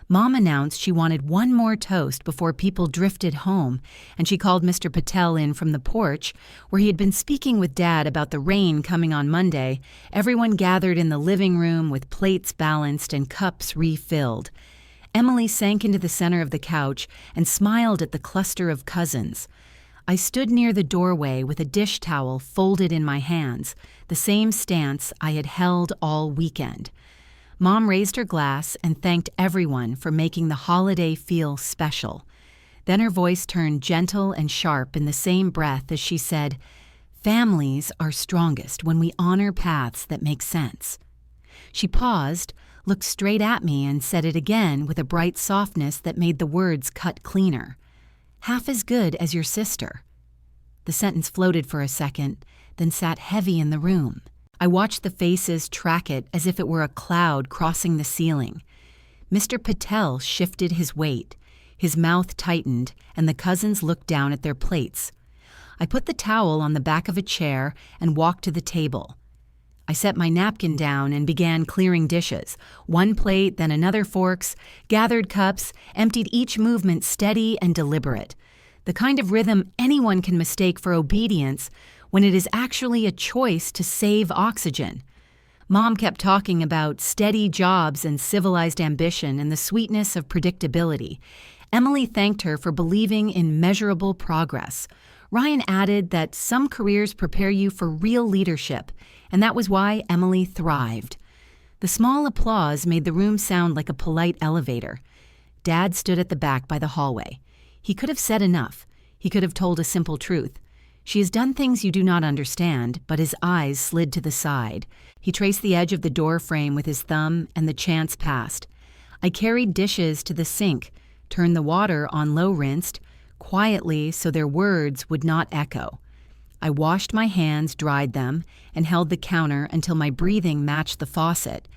Mom announced she wanted one more toast before people drifted home, and she called Mr. Patel in from the porch, where he had been speaking with Dad about the rain coming on Monday. Everyone gathered in the living room with plates balanced and cups refilled. Emily sank into the center of the couch and smiled at the cluster of cousins. I stood near the doorway with a dish towel folded in my hands, the same stance I had held all weekend. Mom raised her glass and thanked everyone for making the holiday feel special. Then her voice turned gentle and sharp in the same breath as she said, "Families are strongest when we honor paths that make sense." She paused, looked straight at me, and said it again with a bright softness that made the words cut cleaner. "Half as good as your sister." The sentence floated for a second, then sat heavy in the room. I watched the faces track it as if it were a cloud crossing the ceiling. Mr. Patel shifted his weight. His mouth tightened, and the cousins looked down at their plates. I put the towel on the back of a chair and walked to the table. I set my napkin down and began clearing dishes. One plate, then another forks, gathered cups, emptied each movement steady and deliberate. The kind of rhythm anyone can mistake for obedience when it is actually a choice to save oxygen. Mom kept talking about steady jobs and civilized ambition and the sweetness of predictability. Emily thanked her for believing in measurable progress. Ryan added that some careers prepare you for real leadership, and that was why Emily thrived. The small applause made the room sound like a polite elevator. Dad stood at the back by the hallway. He could have said enough. He could have told a simple truth. "She has done things you do not understand," but his eyes slid to the side. He traced the edge of the door frame with his thumb, and the chance passed. I carried dishes to the sink, turned the water on low rinsed, quietly so their words would not echo. I washed my hands, dried them, and held the counter until my breathing matched the faucet.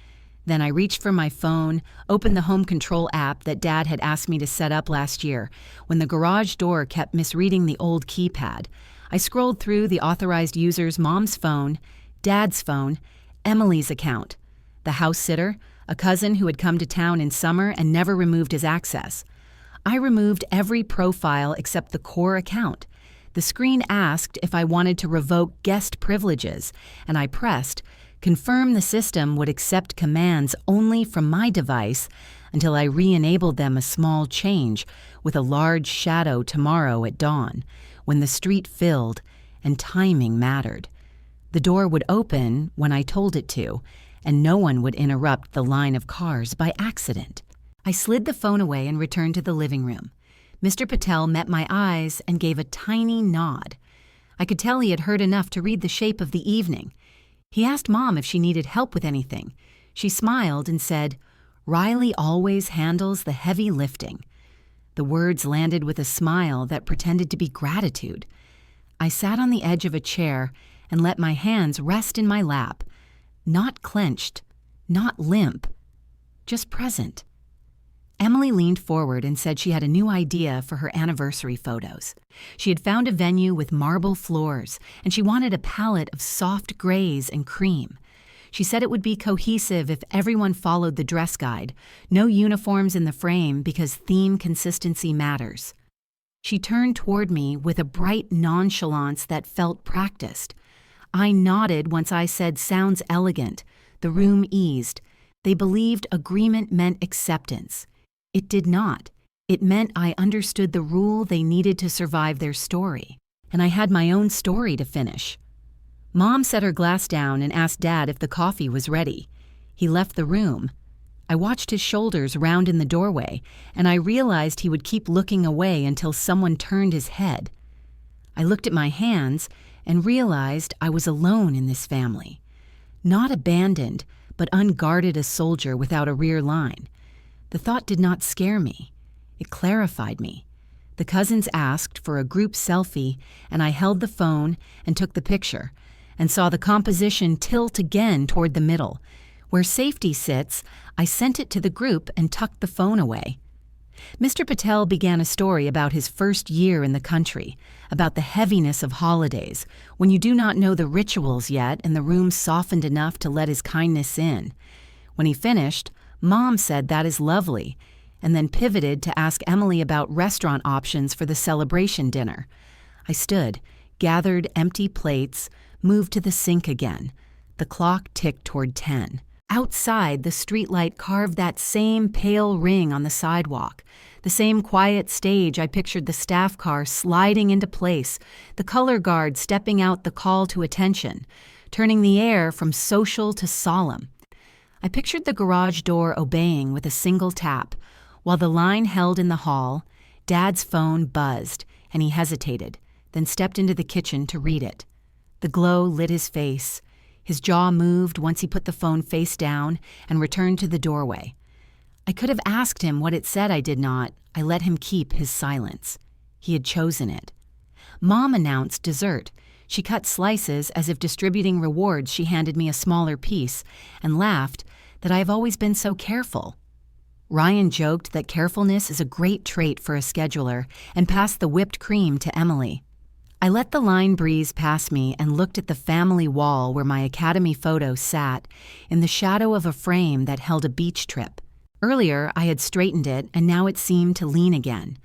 Then I reached for my phone, opened the home control app that Dad had asked me to set up last year, when the garage door kept misreading the old keypad. I scrolled through the authorized user's mom's phone, Dad's phone, Emily's account, the house sitter, a cousin who had come to town in summer and never removed his access. I removed every profile except the core account. The screen asked if I wanted to revoke guest privileges, and I pressed, confirm the system would accept commands only from my device until I re-enabled them. A small change, with a large shadow tomorrow at dawn, when the street filled and timing mattered. The door would open when I told it to, and no one would interrupt the line of cars by accident. I slid the phone away and returned to the living room. Mr. Patel met my eyes and gave a tiny nod. I could tell he had heard enough to read the shape of the evening. He asked Mom if she needed help with anything. She smiled and said, "Riley always handles the heavy lifting." The words landed with a smile that pretended to be gratitude. I sat on the edge of a chair and let my hands rest in my lap, not clenched, not limp, just present. Emily leaned forward and said she had a new idea for her anniversary photos. She had found a venue with marble floors, and she wanted a palette of soft grays and cream. She said it would be cohesive if everyone followed the dress guide, no uniforms in the frame because theme consistency matters. She turned toward me with a bright nonchalance that felt practiced. I nodded once I said, "Sounds elegant." The room eased. They believed agreement meant acceptance. It did not. It meant I understood the rule they needed to survive their story, and I had my own story to finish. Mom set her glass down and asked Dad if the coffee was ready. He left the room. I watched his shoulders round in the doorway, and I realized he would keep looking away until someone turned his head. I looked at my hands and realized I was alone in this family. Not abandoned, but unguarded, a soldier without a rear line. The thought did not scare me. It clarified me. The cousins asked for a group selfie, and I held the phone and took the picture, and saw the composition tilt again toward the middle. Where safety sits, I sent it to the group and tucked the phone away. Mr. Patel began a story about his first year in the country, about the heaviness of holidays, when you do not know the rituals yet and the room softened enough to let his kindness in. When he finished, Mom said, "That is lovely," and then pivoted to ask Emily about restaurant options for the celebration dinner. I stood, gathered empty plates, moved to the sink again. The clock ticked toward 10. Outside, the streetlight carved that same pale ring on the sidewalk. The same quiet stage I pictured the staff car sliding into place, the color guard stepping out the call to attention, turning the air from social to solemn. I pictured the garage door obeying with a single tap. While the line held in the hall, Dad's phone buzzed, and he hesitated, then stepped into the kitchen to read it. The glow lit his face. His jaw moved once he put the phone face down and returned to the doorway. I could have asked him what it said. I did not. I let him keep his silence. He had chosen it. Mom announced dessert. She cut slices as if distributing rewards. She handed me a smaller piece and laughed that I have always been so careful. Ryan joked that carefulness is a great trait for a scheduler and passed the whipped cream to Emily. I let the line breeze past me and looked at the family wall where my academy photo sat in the shadow of a frame that held a beach trip. Earlier, I had straightened it, and now it seemed to lean again.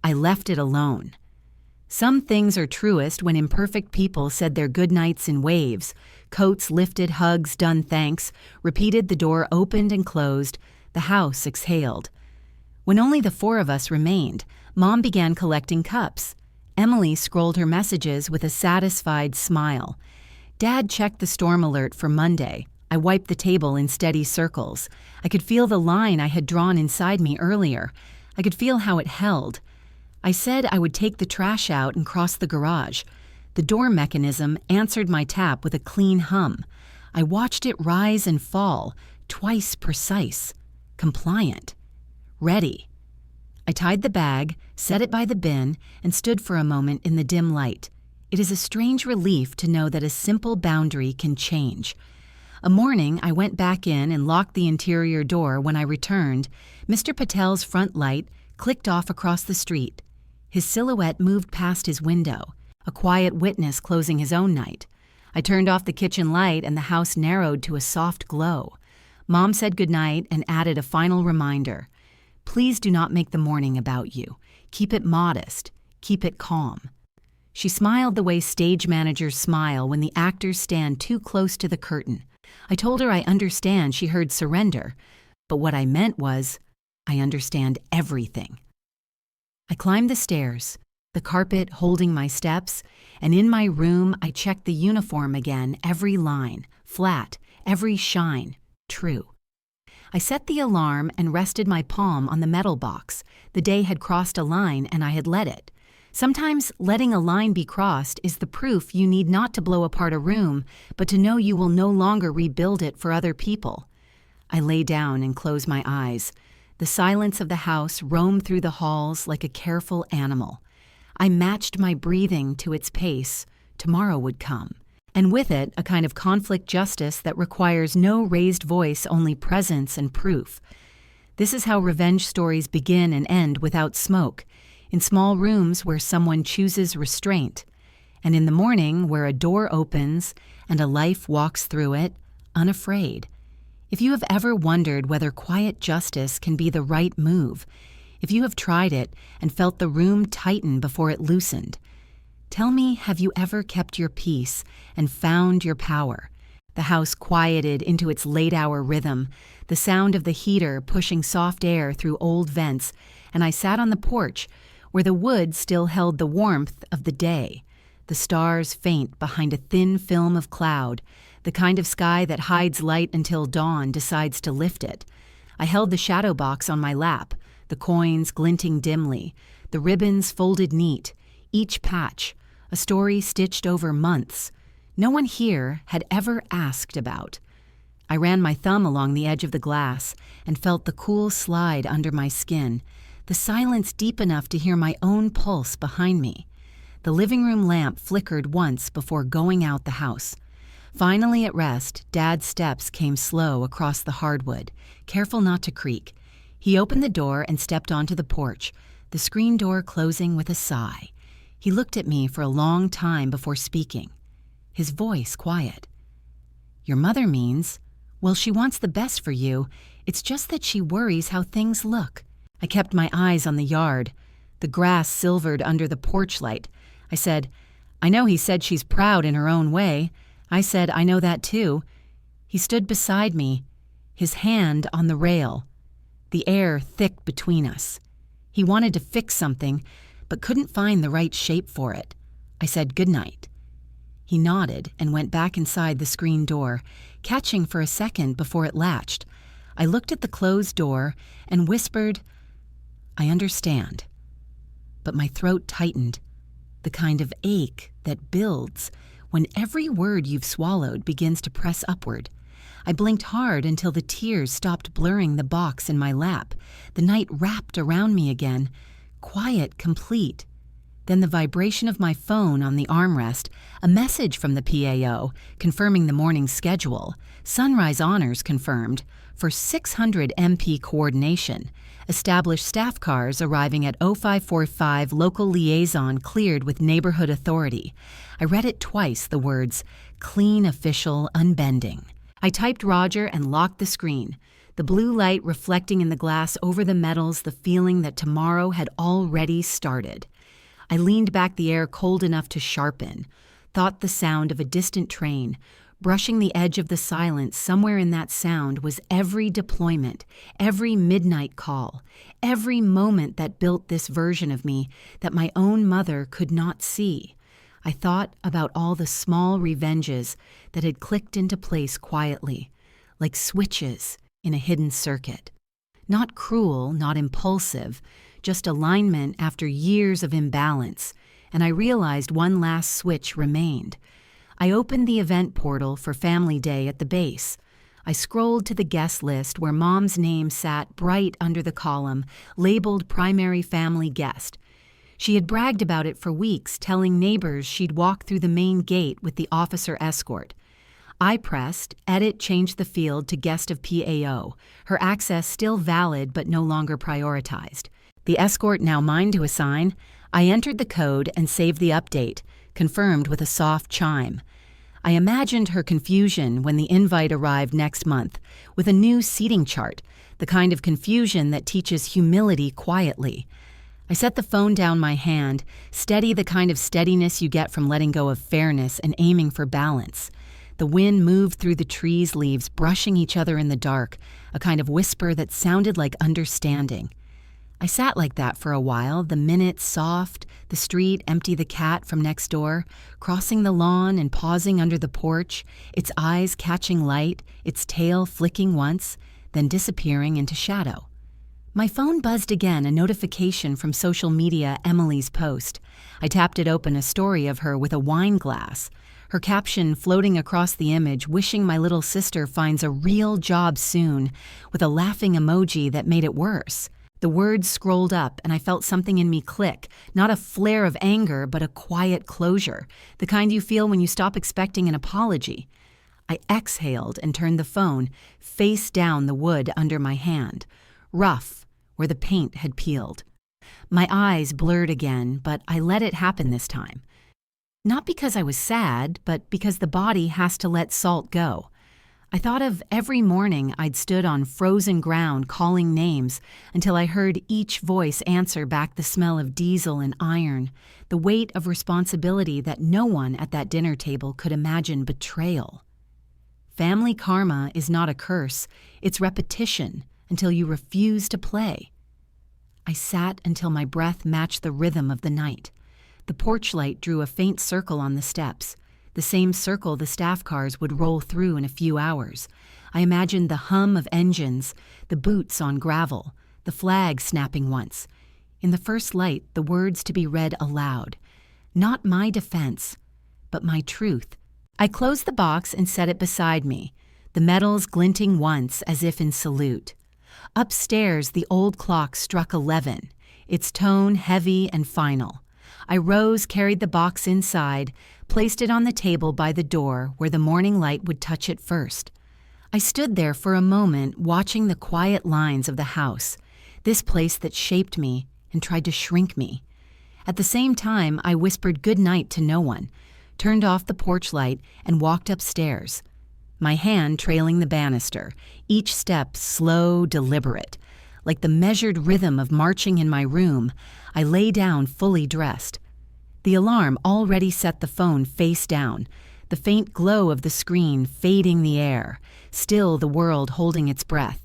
I left it alone. Some things are truest when imperfect people said their goodnights in waves. Coats lifted, hugs done, thanks. Repeated, the door opened and closed. The house exhaled. When only the four of us remained, Mom began collecting cups. Emily scrolled her messages with a satisfied smile. Dad checked the storm alert for Monday. I wiped the table in steady circles. I could feel the line I had drawn inside me earlier. I could feel how it held. I said I would take the trash out and cross the garage. The door mechanism answered my tap with a clean hum. I watched it rise and fall, twice precise, compliant, ready. I tied the bag, set it by the bin, and stood for a moment in the dim light. It is a strange relief to know that a simple boundary can change. A morning, I went back in and locked the interior door. When I returned, Mr. Patel's front light clicked off across the street. His silhouette moved past his window, a quiet witness closing his own night. I turned off the kitchen light and the house narrowed to a soft glow. Mom said goodnight and added a final reminder. Please do not make the morning about you. Keep it modest. Keep it calm. She smiled the way stage managers smile when the actors stand too close to the curtain. I told her I understand she heard surrender, but what I meant was, I understand everything. I climbed the stairs, the carpet holding my steps, and in my room I checked the uniform again, every line, flat, every shine, true. I set the alarm and rested my palm on the metal box. The day had crossed a line and I had let it. Sometimes letting a line be crossed is the proof you need not to blow apart a room, but to know you will no longer rebuild it for other people. I lay down and closed my eyes. The silence of the house roamed through the halls like a careful animal. I matched my breathing to its pace. Tomorrow would come. And with it, a kind of conflict justice that requires no raised voice, only presence and proof. This is how revenge stories begin and end without smoke, in small rooms where someone chooses restraint, and in the morning where a door opens and a life walks through it, unafraid. If you have ever wondered whether quiet justice can be the right move, if you have tried it and felt the room tighten before it loosened, tell me, have you ever kept your peace and found your power? The house quieted into its late-hour rhythm, the sound of the heater pushing soft air through old vents, and I sat on the porch, where the wood still held the warmth of the day, the stars faint behind a thin film of cloud, the kind of sky that hides light until dawn decides to lift it. I held the shadow box on my lap, the coins glinting dimly, the ribbons folded neat, each patch, a story stitched over months. No one here had ever asked about. I ran my thumb along the edge of the glass and felt the cool slide under my skin, the silence deep enough to hear my own pulse behind me. The living room lamp flickered once before going out the house. Finally at rest, Dad's steps came slow across the hardwood, careful not to creak. He opened the door and stepped onto the porch, the screen door closing with a sigh. He looked at me for a long time before speaking, his voice quiet. Your mother means, well, she wants the best for you. It's just that she worries how things look. I kept my eyes on the yard. The grass silvered under the porch light. I said, "I know he said she's proud in her own way." I said, "I know that too." He stood beside me, his hand on the rail, the air thick between us. He wanted to fix something, but couldn't find the right shape for it. I said, "Good night." He nodded and went back inside the screen door, catching for a second before it latched. I looked at the closed door and whispered, "I understand." But my throat tightened, the kind of ache that builds when every word you've swallowed begins to press upward. I blinked hard until the tears stopped blurring the box in my lap. The night wrapped around me again, quiet, complete. Then the vibration of my phone on the armrest, a message from the PAO confirming the morning's schedule, sunrise honors confirmed, for 600 MP coordination, established staff cars arriving at 0545 local liaison cleared with neighborhood authority. I read it twice, the words, "clean official unbending." I typed Roger and locked the screen, the blue light reflecting in the glass over the metals, the feeling that tomorrow had already started. I leaned back, the air cold enough to sharpen, thought the sound of a distant train. Brushing the edge of the silence, somewhere in that sound was every deployment, every midnight call, every moment that built this version of me that my own mother could not see. I thought about all the small revenges that had clicked into place quietly, like switches in a hidden circuit. Not cruel, not impulsive, just alignment after years of imbalance, and I realized one last switch remained. I opened the event portal for Family Day at the base. I scrolled to the guest list where Mom's name sat bright under the column, labeled Primary Family Guest. She had bragged about it for weeks, telling neighbors she'd walk through the main gate with the officer escort. I pressed, edit, change the field to Guest of PAO, her access still valid but no longer prioritized. The escort now mine to assign. I entered the code and saved the update, confirmed with a soft chime. I imagined her confusion when the invite arrived next month, with a new seating chart, the kind of confusion that teaches humility quietly. I set the phone down my hand, steady, the kind of steadiness you get from letting go of fairness and aiming for balance. The wind moved through the trees' leaves, brushing each other in the dark, a kind of whisper that sounded like understanding. I sat like that for a while, the minutes soft, the street empty, the cat from next door, crossing the lawn and pausing under the porch, its eyes catching light, its tail flicking once, then disappearing into shadow. My phone buzzed again, a notification from social media, Emily's post. I tapped it open, a story of her with a wine glass. Her caption floating across the image, wishing my little sister finds a real job soon, with a laughing emoji that made it worse. The words scrolled up, and I felt something in me click, not a flare of anger, but a quiet closure, the kind you feel when you stop expecting an apology. I exhaled and turned the phone, face down, the wood under my hand, rough, where the paint had peeled. My eyes blurred again, but I let it happen this time. Not because I was sad, but because the body has to let salt go. I thought of every morning I'd stood on frozen ground calling names until I heard each voice answer back, the smell of diesel and iron, the weight of responsibility that no one at that dinner table could imagine betrayal. Family karma is not a curse, it's repetition until you refuse to play. I sat until my breath matched the rhythm of the night. The porch light drew a faint circle on the steps, the same circle the staff cars would roll through in a few hours. I imagined the hum of engines, the boots on gravel, the flag snapping once. In the first light, the words to be read aloud. Not my defense, but my truth. I closed the box and set it beside me, the metals glinting once as if in salute. Upstairs, the old clock struck 11, its tone heavy and final. I rose, carried the box inside, placed it on the table by the door where the morning light would touch it first. I stood there for a moment, watching the quiet lines of the house, this place that shaped me and tried to shrink me. At the same time, I whispered good night to no one, turned off the porch light, and walked upstairs, my hand trailing the banister, each step slow, deliberate, Like the measured rhythm of marching in my room, I lay down fully dressed. The alarm already set the phone face down, the faint glow of the screen fading the air, still the world holding its breath.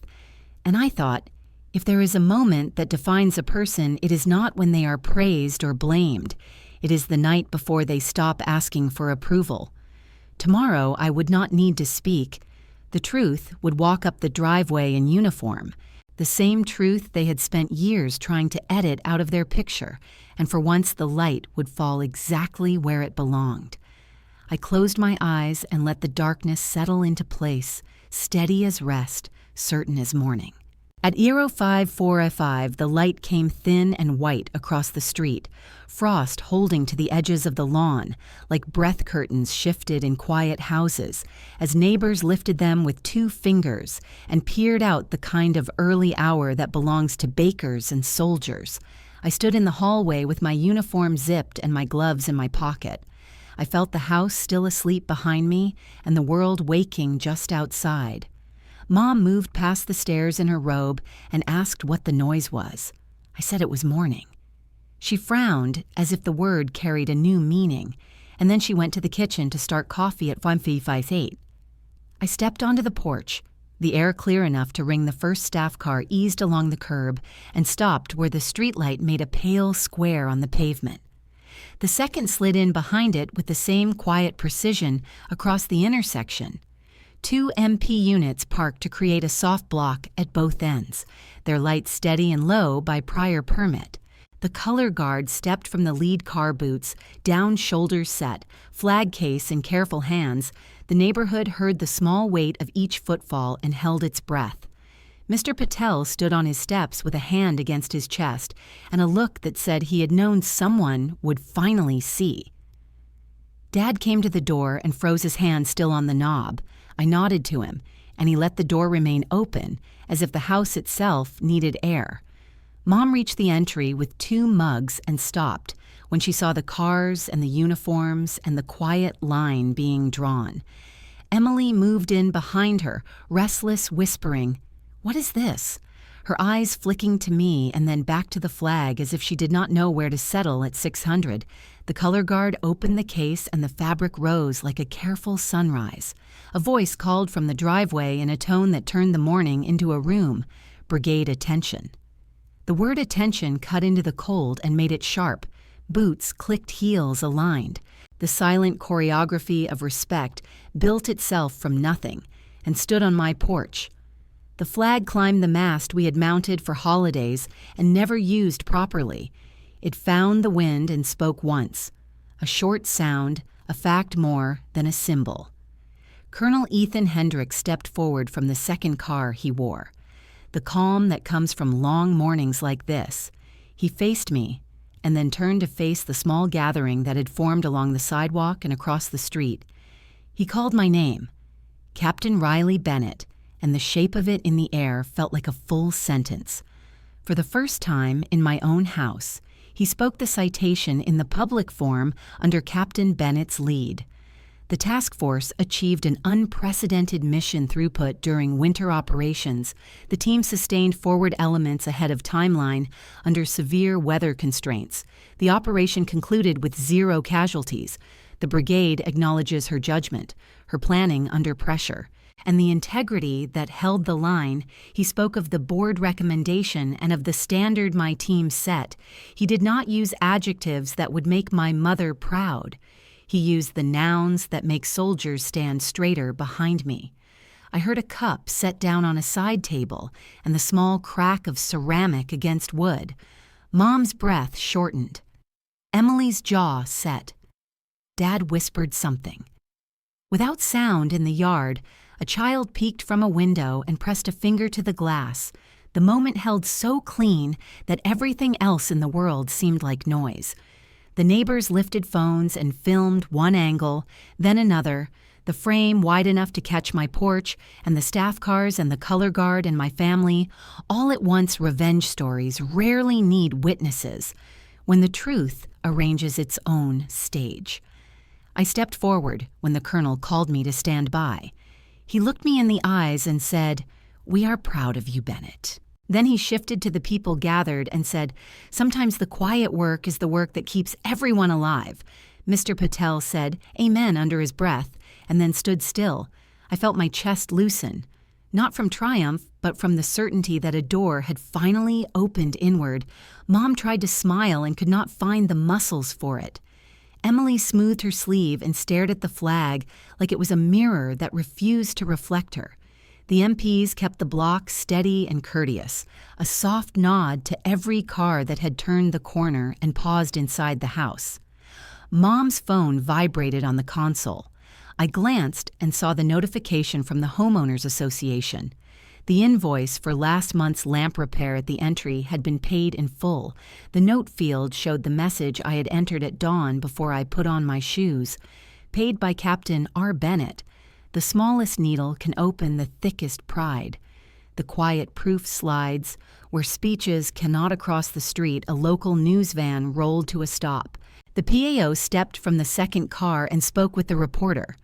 And I thought, if there is a moment that defines a person, it is not when they are praised or blamed. It is the night before they stop asking for approval. Tomorrow I would not need to speak. The truth would walk up the driveway in uniform, the same truth they had spent years trying to edit out of their picture, and for once the light would fall exactly where it belonged. I closed my eyes and let the darkness settle into place, steady as rest, certain as morning. At 05:45, the light came thin and white across the street, frost holding to the edges of the lawn, like breath curtains shifted in quiet houses, as neighbors lifted them with 2 fingers and peered out the kind of early hour that belongs to bakers and soldiers. I stood in the hallway with my uniform zipped and my gloves in my pocket. I felt the house still asleep behind me and the world waking just outside. Mom moved past the stairs in her robe and asked what the noise was. I said it was morning. She frowned as if the word carried a new meaning, and then she went to the kitchen to start coffee at 5:58. I stepped onto the porch, the air clear enough to ring the first staff car eased along the curb and stopped where the streetlight made a pale square on the pavement. The second slid in behind it with the same quiet precision across the intersection. 2 MP units parked to create a soft block at both ends, their lights steady and low by prior permit. The color guard stepped from the lead car boots, down shoulders set, flag case in careful hands. The neighborhood heard the small weight of each footfall and held its breath. Mr. Patel stood on his steps with a hand against his chest and a look that said he had known someone would finally see. Dad came to the door and froze his hand still on the knob. I nodded to him, and he let the door remain open, as if the house itself needed air. Mom reached the entry with 2 mugs and stopped when she saw the cars and the uniforms and the quiet line being drawn. Emily moved in behind her, restless, whispering, "What is this?" Her eyes flicking to me and then back to the flag as if she did not know where to settle at 600. The color guard opened the case and the fabric rose like a careful sunrise. A voice called from the driveway in a tone that turned the morning into a room. Brigade attention. The word attention cut into the cold and made it sharp. Boots clicked heels aligned. The silent choreography of respect built itself from nothing and stood on my porch. The flag climbed the mast we had mounted for holidays and never used properly. It found the wind and spoke once. A short sound, a fact more than a symbol. Colonel Ethan Hendricks stepped forward from the second car he wore. The calm that comes from long mornings like this. He faced me and then turned to face the small gathering that had formed along the sidewalk and across the street. He called my name, Captain Riley Bennett, and the shape of it in the air felt like a full sentence. For the first time in my own house, he spoke the citation in the public form under Captain Bennett's lead. The task force achieved an unprecedented mission throughput during winter operations. The team sustained forward elements ahead of timeline under severe weather constraints. The operation concluded with 0 casualties. The brigade acknowledges her judgment, her planning under pressure, and the integrity that held the line. He spoke of the board recommendation and of the standard my team set. He did not use adjectives that would make my mother proud. He used the nouns that make soldiers stand straighter behind me. I heard a cup set down on a side table and the small crack of ceramic against wood. Mom's breath shortened. Emily's jaw set. Dad whispered something. Without sound in the yard, a child peeked from a window and pressed a finger to the glass. The moment held so clean that everything else in the world seemed like noise. The neighbors lifted phones and filmed one angle, then another, the frame wide enough to catch my porch, and the staff cars and the color guard and my family. All at once, revenge stories rarely need witnesses when the truth arranges its own stage. I stepped forward when the colonel called me to stand by. He looked me in the eyes and said, "We are proud of you, Bennett." Then he shifted to the people gathered and said, "Sometimes the quiet work is the work that keeps everyone alive." Mr. Patel said, "Amen," under his breath, and then stood still. I felt my chest loosen, not from triumph, but from the certainty that a door had finally opened inward. Mom tried to smile and could not find the muscles for it. Emily smoothed her sleeve and stared at the flag like it was a mirror that refused to reflect her. The MPs kept the block steady and courteous, a soft nod to every car that had turned the corner and paused inside the house. Mom's phone vibrated on the console. I glanced and saw the notification from the Homeowners Association. The invoice for last month's lamp repair at the entry had been paid in full. The note field showed the message I had entered at dawn before I put on my shoes. Paid by Captain R. Bennett. The smallest needle can open the thickest pride. The quiet proof slides, where speeches cannot across the street, a local news van rolled to a stop. The PAO stepped from the second car and spoke with the reporter.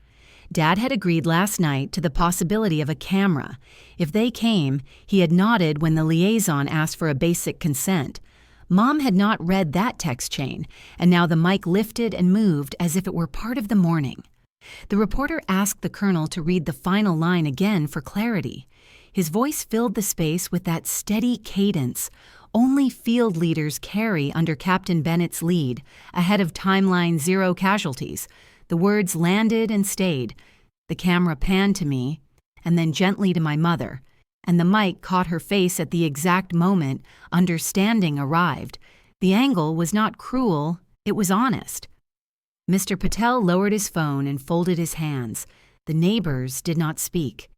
Dad had agreed last night to the possibility of a camera. If they came, he had nodded when the liaison asked for a basic consent. Mom had not read that text chain, and now the mic lifted and moved as if it were part of the morning. The reporter asked the colonel to read the final line again for clarity. His voice filled the space with that steady cadence only field leaders carry under Captain Bennett's lead, ahead of timeline 0 casualties. The words landed and stayed. The camera panned to me, and then gently to my mother, and the mic caught her face at the exact moment understanding arrived. The angle was not cruel, it was honest. Mr. Patel lowered his phone and folded his hands. The neighbors did not speak.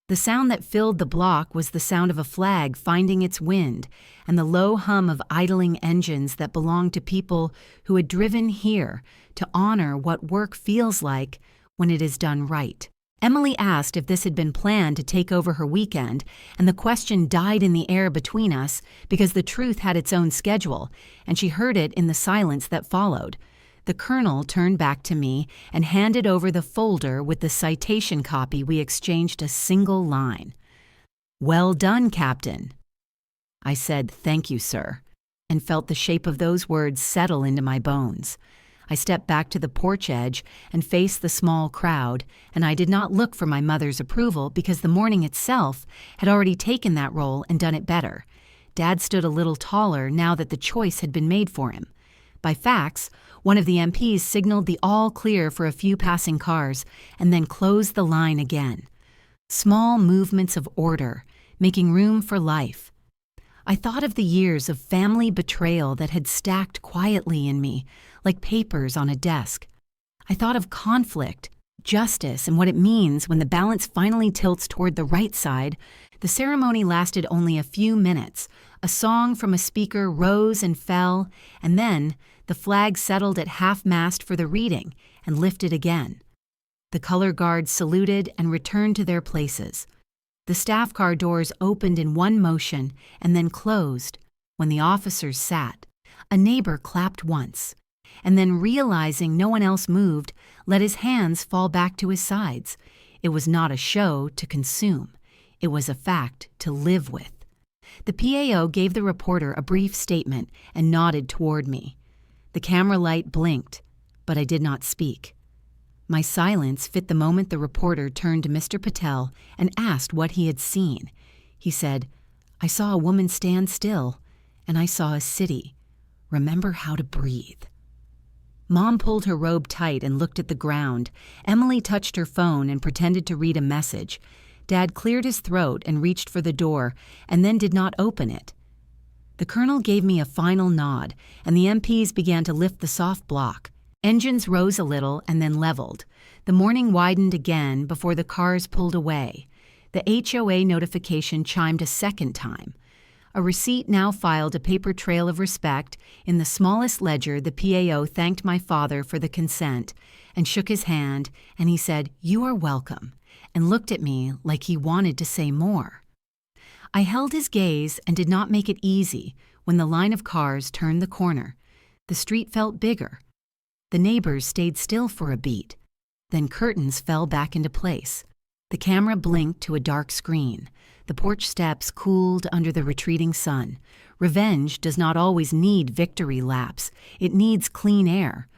The sound that filled the block was the sound of a flag finding its wind and the low hum of idling engines that belonged to people who had driven here to honor what work feels like when it is done right. Emily asked if this had been planned to take over her weekend, and the question died in the air between us because the truth had its own schedule, and she heard it in the silence that followed. The colonel turned back to me and handed over the folder with the citation copy. We exchanged a single line. "Well done, Captain." I said, "Thank you, sir," and felt the shape of those words settle into my bones. I stepped back to the porch edge and faced the small crowd, and I did not look for my mother's approval because the morning itself had already taken that role and done it better. Dad stood a little taller now that the choice had been made for him. By fax, one of the MPs signaled the all clear for a few passing cars and then closed the line again. Small movements of order, making room for life. I thought of the years of family betrayal that had stacked quietly in me, like papers on a desk. I thought of conflict, justice, and what it means when the balance finally tilts toward the right side. The ceremony lasted only a few minutes. A song from a speaker rose and fell, and then the flag settled at half-mast for the reading and lifted again. The color guards saluted and returned to their places. The staff car doors opened in one motion and then closed when the officers sat. A neighbor clapped once, and then realizing no one else moved, let his hands fall back to his sides. It was not a show to consume. It was a fact to live with. The PAO gave the reporter a brief statement and nodded toward me. The camera light blinked, but I did not speak. My silence fit the moment the reporter turned to Mr. Patel and asked what he had seen. He said, "I saw a woman stand still, and I saw a city. Remember how to breathe." Mom pulled her robe tight and looked at the ground. Emily touched her phone and pretended to read a message. Dad cleared his throat and reached for the door, and then did not open it. The colonel gave me a final nod, and the MPs began to lift the soft block. Engines rose a little and then leveled. The morning widened again before the cars pulled away. The HOA notification chimed a second time. A receipt now filed a paper trail of respect. In the smallest ledger, the PAO thanked my father for the consent and shook his hand, and he said, "You are welcome," and looked at me like he wanted to say more. I held his gaze and did not make it easy when the line of cars turned the corner. The street felt bigger. The neighbors stayed still for a beat. Then curtains fell back into place. The camera blinked to a dark screen. The porch steps cooled under the retreating sun. Revenge does not always need victory laps. It needs clean air.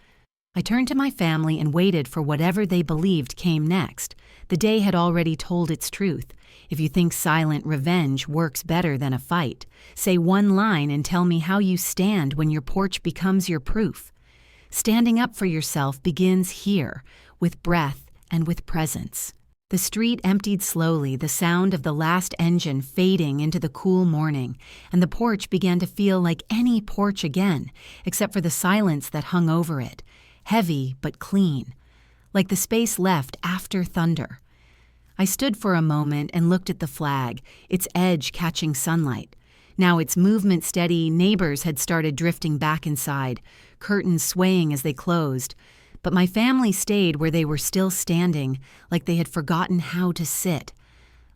I turned to my family and waited for whatever they believed came next. The day had already told its truth. If you think silent revenge works better than a fight, say one line and tell me how you stand when your porch becomes your proof. Standing up for yourself begins here, with breath and with presence. The street emptied slowly, the sound of the last engine fading into the cool morning, and the porch began to feel like any porch again, except for the silence that hung over it, heavy but clean, like the space left after thunder. I stood for a moment and looked at the flag, its edge catching sunlight. Now its movement steady, neighbors had started drifting back inside, curtains swaying as they closed. But my family stayed where they were still standing, like they had forgotten how to sit.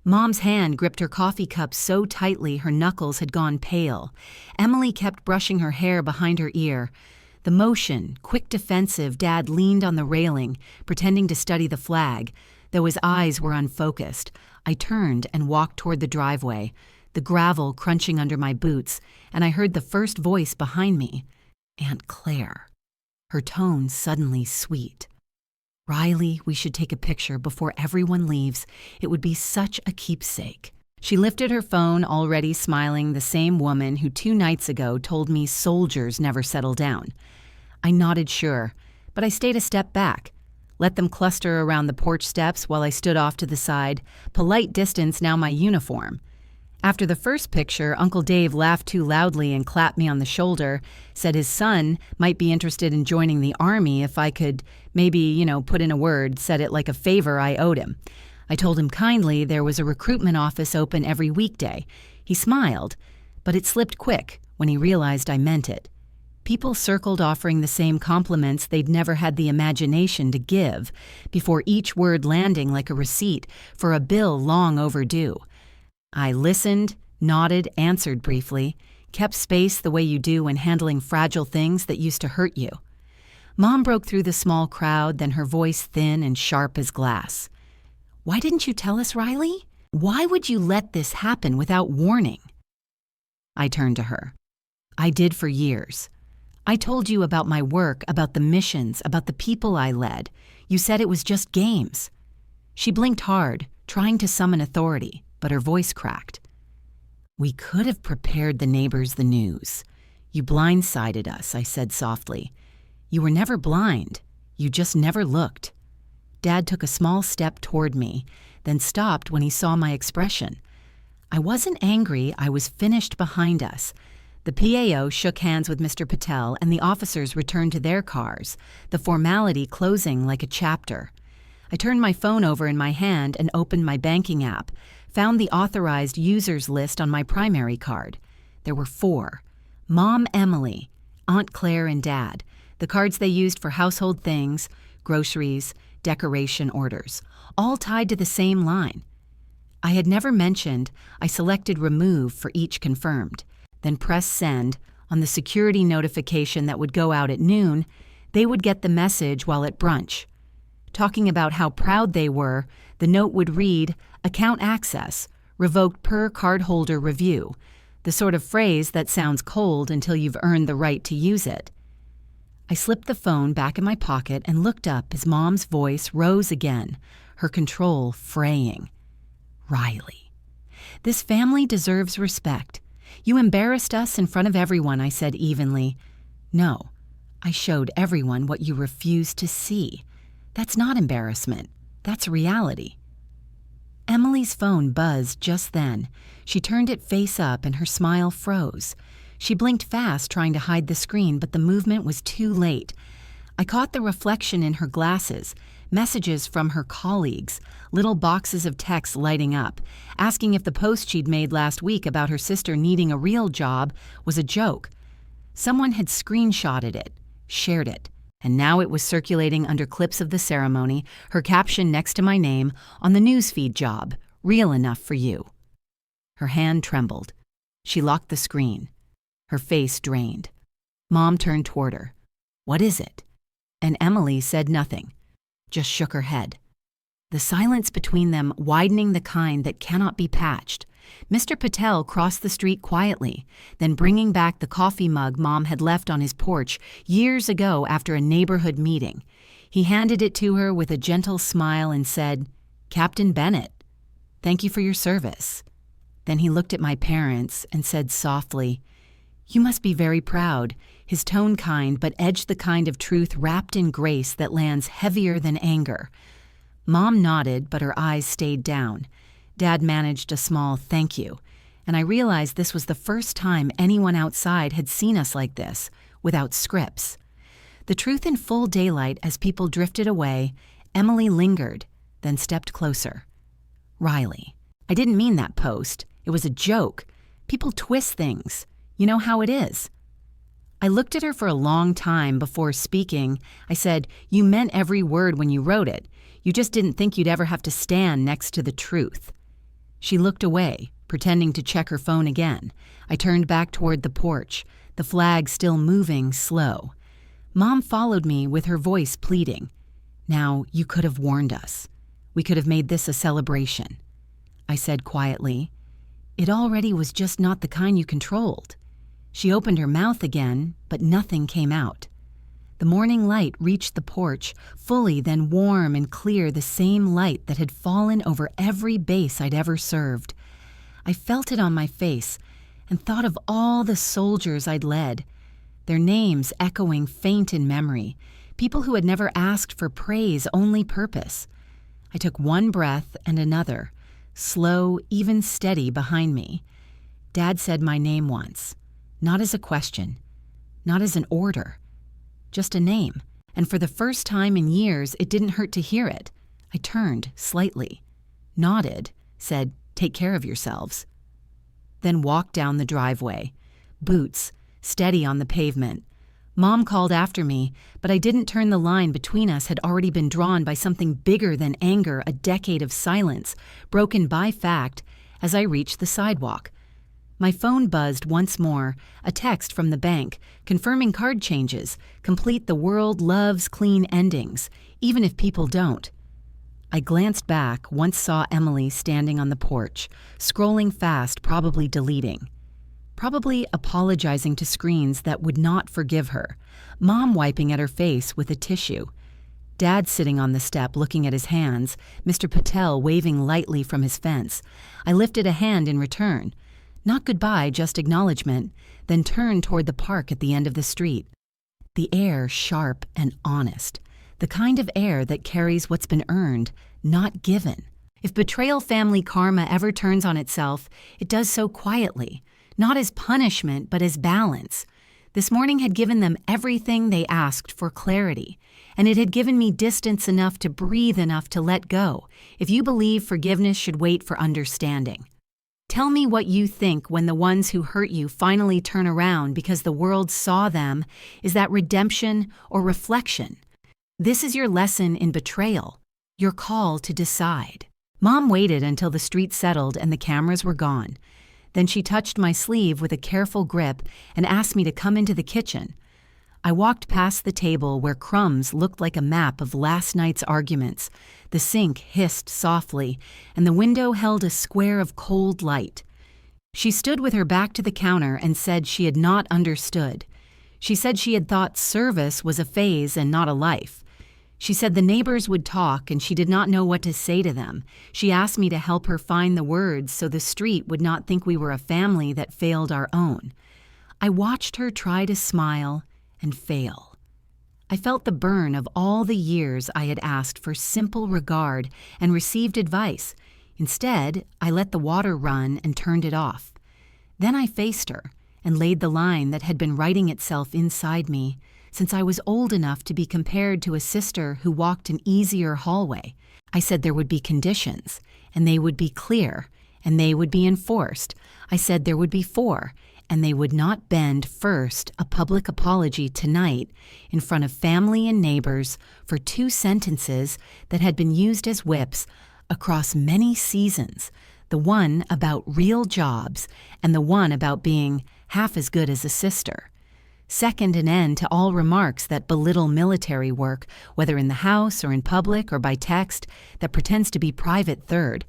Mom's hand gripped her coffee cup so tightly her knuckles had gone pale. Emily kept brushing her hair behind her ear. The motion, quick defensive, Dad leaned on the railing, pretending to study the flag. Though his eyes were unfocused, I turned and walked toward the driveway, the gravel crunching under my boots, and I heard the first voice behind me, Aunt Claire. Her tone suddenly sweet. "Riley, we should take a picture before everyone leaves. It would be such a keepsake." She lifted her phone, already smiling, the same woman who 2 nights ago told me soldiers never settle down. I nodded sure, but I stayed a step back. Let them cluster around the porch steps while I stood off to the side, polite distance now my uniform. After the first picture, Uncle Dave laughed too loudly and clapped me on the shoulder, said his son might be interested in joining the army if I could maybe, put in a word, said it like a favor I owed him. I told him kindly there was a recruitment office open every weekday. He smiled, but it slipped quick when he realized I meant it. People circled offering the same compliments they'd never had the imagination to give, before each word landing like a receipt for a bill long overdue. I listened, nodded, answered briefly, kept space the way you do when handling fragile things that used to hurt you. Mom broke through the small crowd, then her voice thin and sharp as glass. "Why didn't you tell us, Riley? Why would you let this happen without warning?" I turned to her. "I did for years. I told you about my work, about the missions, about the people I led. You said it was just games." She blinked hard, trying to summon authority, but her voice cracked. "We could have prepared the neighbors the news. You blindsided us," I said softly. "You were never blind. You just never looked." Dad took a small step toward me, then stopped when he saw my expression. I wasn't angry, I was finished behind us. The PAO shook hands with Mr. Patel and the officers returned to their cars, the formality closing like a chapter. I turned my phone over in my hand and opened my banking app, found the authorized users list on my primary card. There were 4. Mom Emily, Aunt Claire and Dad, the cards they used for household things, groceries, decoration orders, all tied to the same line. I had never mentioned I selected remove for each confirmed, then press send on the security notification that would go out at noon. They would get the message while at brunch. Talking about how proud they were, the note would read, "Account access, revoked per cardholder review," the sort of phrase that sounds cold until you've earned the right to use it. I slipped the phone back in my pocket and looked up as Mom's voice rose again, her control fraying. "Riley, this family deserves respect. You embarrassed us in front of everyone," I said evenly. "No, I showed everyone what you refused to see. That's not embarrassment. That's reality." Emily's phone buzzed just then. She turned it face up and her smile froze. She blinked fast, trying to hide the screen, but the movement was too late. I caught the reflection in her glasses, messages from her colleagues, little boxes of text lighting up, asking if the post she'd made last week about her sister needing a real job was a joke. Someone had screenshotted it, shared it, and now it was circulating under clips of the ceremony, her caption next to my name, "On the newsfeed job, real enough for you." Her hand trembled. She locked the screen. Her face drained. Mom turned toward her. "What is it?" And Emily said nothing, just shook her head. the silence between them widening the kind that cannot be patched. Mr. Patel crossed the street quietly, then bringing back the coffee mug Mom had left on his porch years ago after a neighborhood meeting. He handed it to her with a gentle smile and said, "Captain Bennett, thank you for your service." Then he looked at my parents and said softly, "You must be very proud," his tone kind but edged the kind of truth wrapped in grace that lands heavier than anger. Mom nodded, but her eyes stayed down. Dad managed a small thank you, and I realized this was the first time anyone outside had seen us like this, without scripts. The truth in full daylight as people drifted away, Emily lingered, then stepped closer. "Riley, I didn't mean that post. It was a joke. People twist things. You know how it is." I looked at her for a long time before speaking. I said, "You meant every word when you wrote it. You just didn't think you'd ever have to stand next to the truth." She looked away, pretending to check her phone again. I turned back toward the porch, the flag still moving slow. Mom followed me with her voice pleading. "Now, you could have warned us. We could have made this a celebration." I said quietly, "It already was just not the kind you controlled." She opened her mouth again, but nothing came out. The morning light reached the porch, fully then warm and clear, the same light that had fallen over every base I'd ever served. I felt it on my face and thought of all the soldiers I'd led, their names echoing faint in memory, people who had never asked for praise, only purpose. I took one breath and another, slow, even steady behind me. Dad said my name once, not as a question, not as an order, just a name, and for the first time in years, it didn't hurt to hear it. I turned slightly, nodded, said, "Take care of yourselves," then walked down the driveway, boots steady on the pavement. Mom called after me, but I didn't turn. The line between us had already been drawn by something bigger than anger, a decade of silence, broken by fact, as I reached the sidewalk. My phone buzzed once more, a text from the bank, confirming card changes, complete. The world loves clean endings, even if people don't. I glanced back, once saw Emily standing on the porch, scrolling fast, probably deleting. Probably apologizing to screens that would not forgive her. Mom wiping at her face with a tissue. Dad sitting on the step looking at his hands, Mr. Patel waving lightly from his fence. I lifted a hand in return. Not goodbye, just acknowledgement, then turned toward the park at the end of the street. The air sharp and honest, the kind of air that carries what's been earned, not given. If betrayal family karma ever turns on itself, it does so quietly, not as punishment but as balance. This morning had given them everything they asked for clarity, and it had given me distance enough to breathe enough to let go, if you believe forgiveness should wait for understanding. Tell me what you think when the ones who hurt you finally turn around because the world saw them. Is that redemption or reflection? This is your lesson in betrayal, your call to decide. Mom waited until the street settled and the cameras were gone. Then she touched my sleeve with a careful grip and asked me to come into the kitchen. I walked past the table where crumbs looked like a map of last night's arguments. The sink hissed softly, and the window held a square of cold light. She stood with her back to the counter and said she had not understood. She said she had thought service was a phase and not a life. She said the neighbors would talk and she did not know what to say to them. She asked me to help her find the words so the street would not think we were a family that failed our own. I watched her try to smile and fail. I felt the burn of all the years I had asked for simple regard and received advice. Instead, I let the water run and turned it off. Then I faced her and laid the line that had been writing itself inside me since I was old enough to be compared to a sister who walked an easier hallway. I said there would be conditions, and they would be clear, and they would be enforced. I said there would be 4, and they would not bend. First, a public apology tonight in front of family and neighbors for 2 sentences that had been used as whips across many seasons, the one about real jobs and the one about being half as good as a sister. Second, an end to all remarks that belittle military work, whether in the house or in public or by text, that pretends to be private. Third,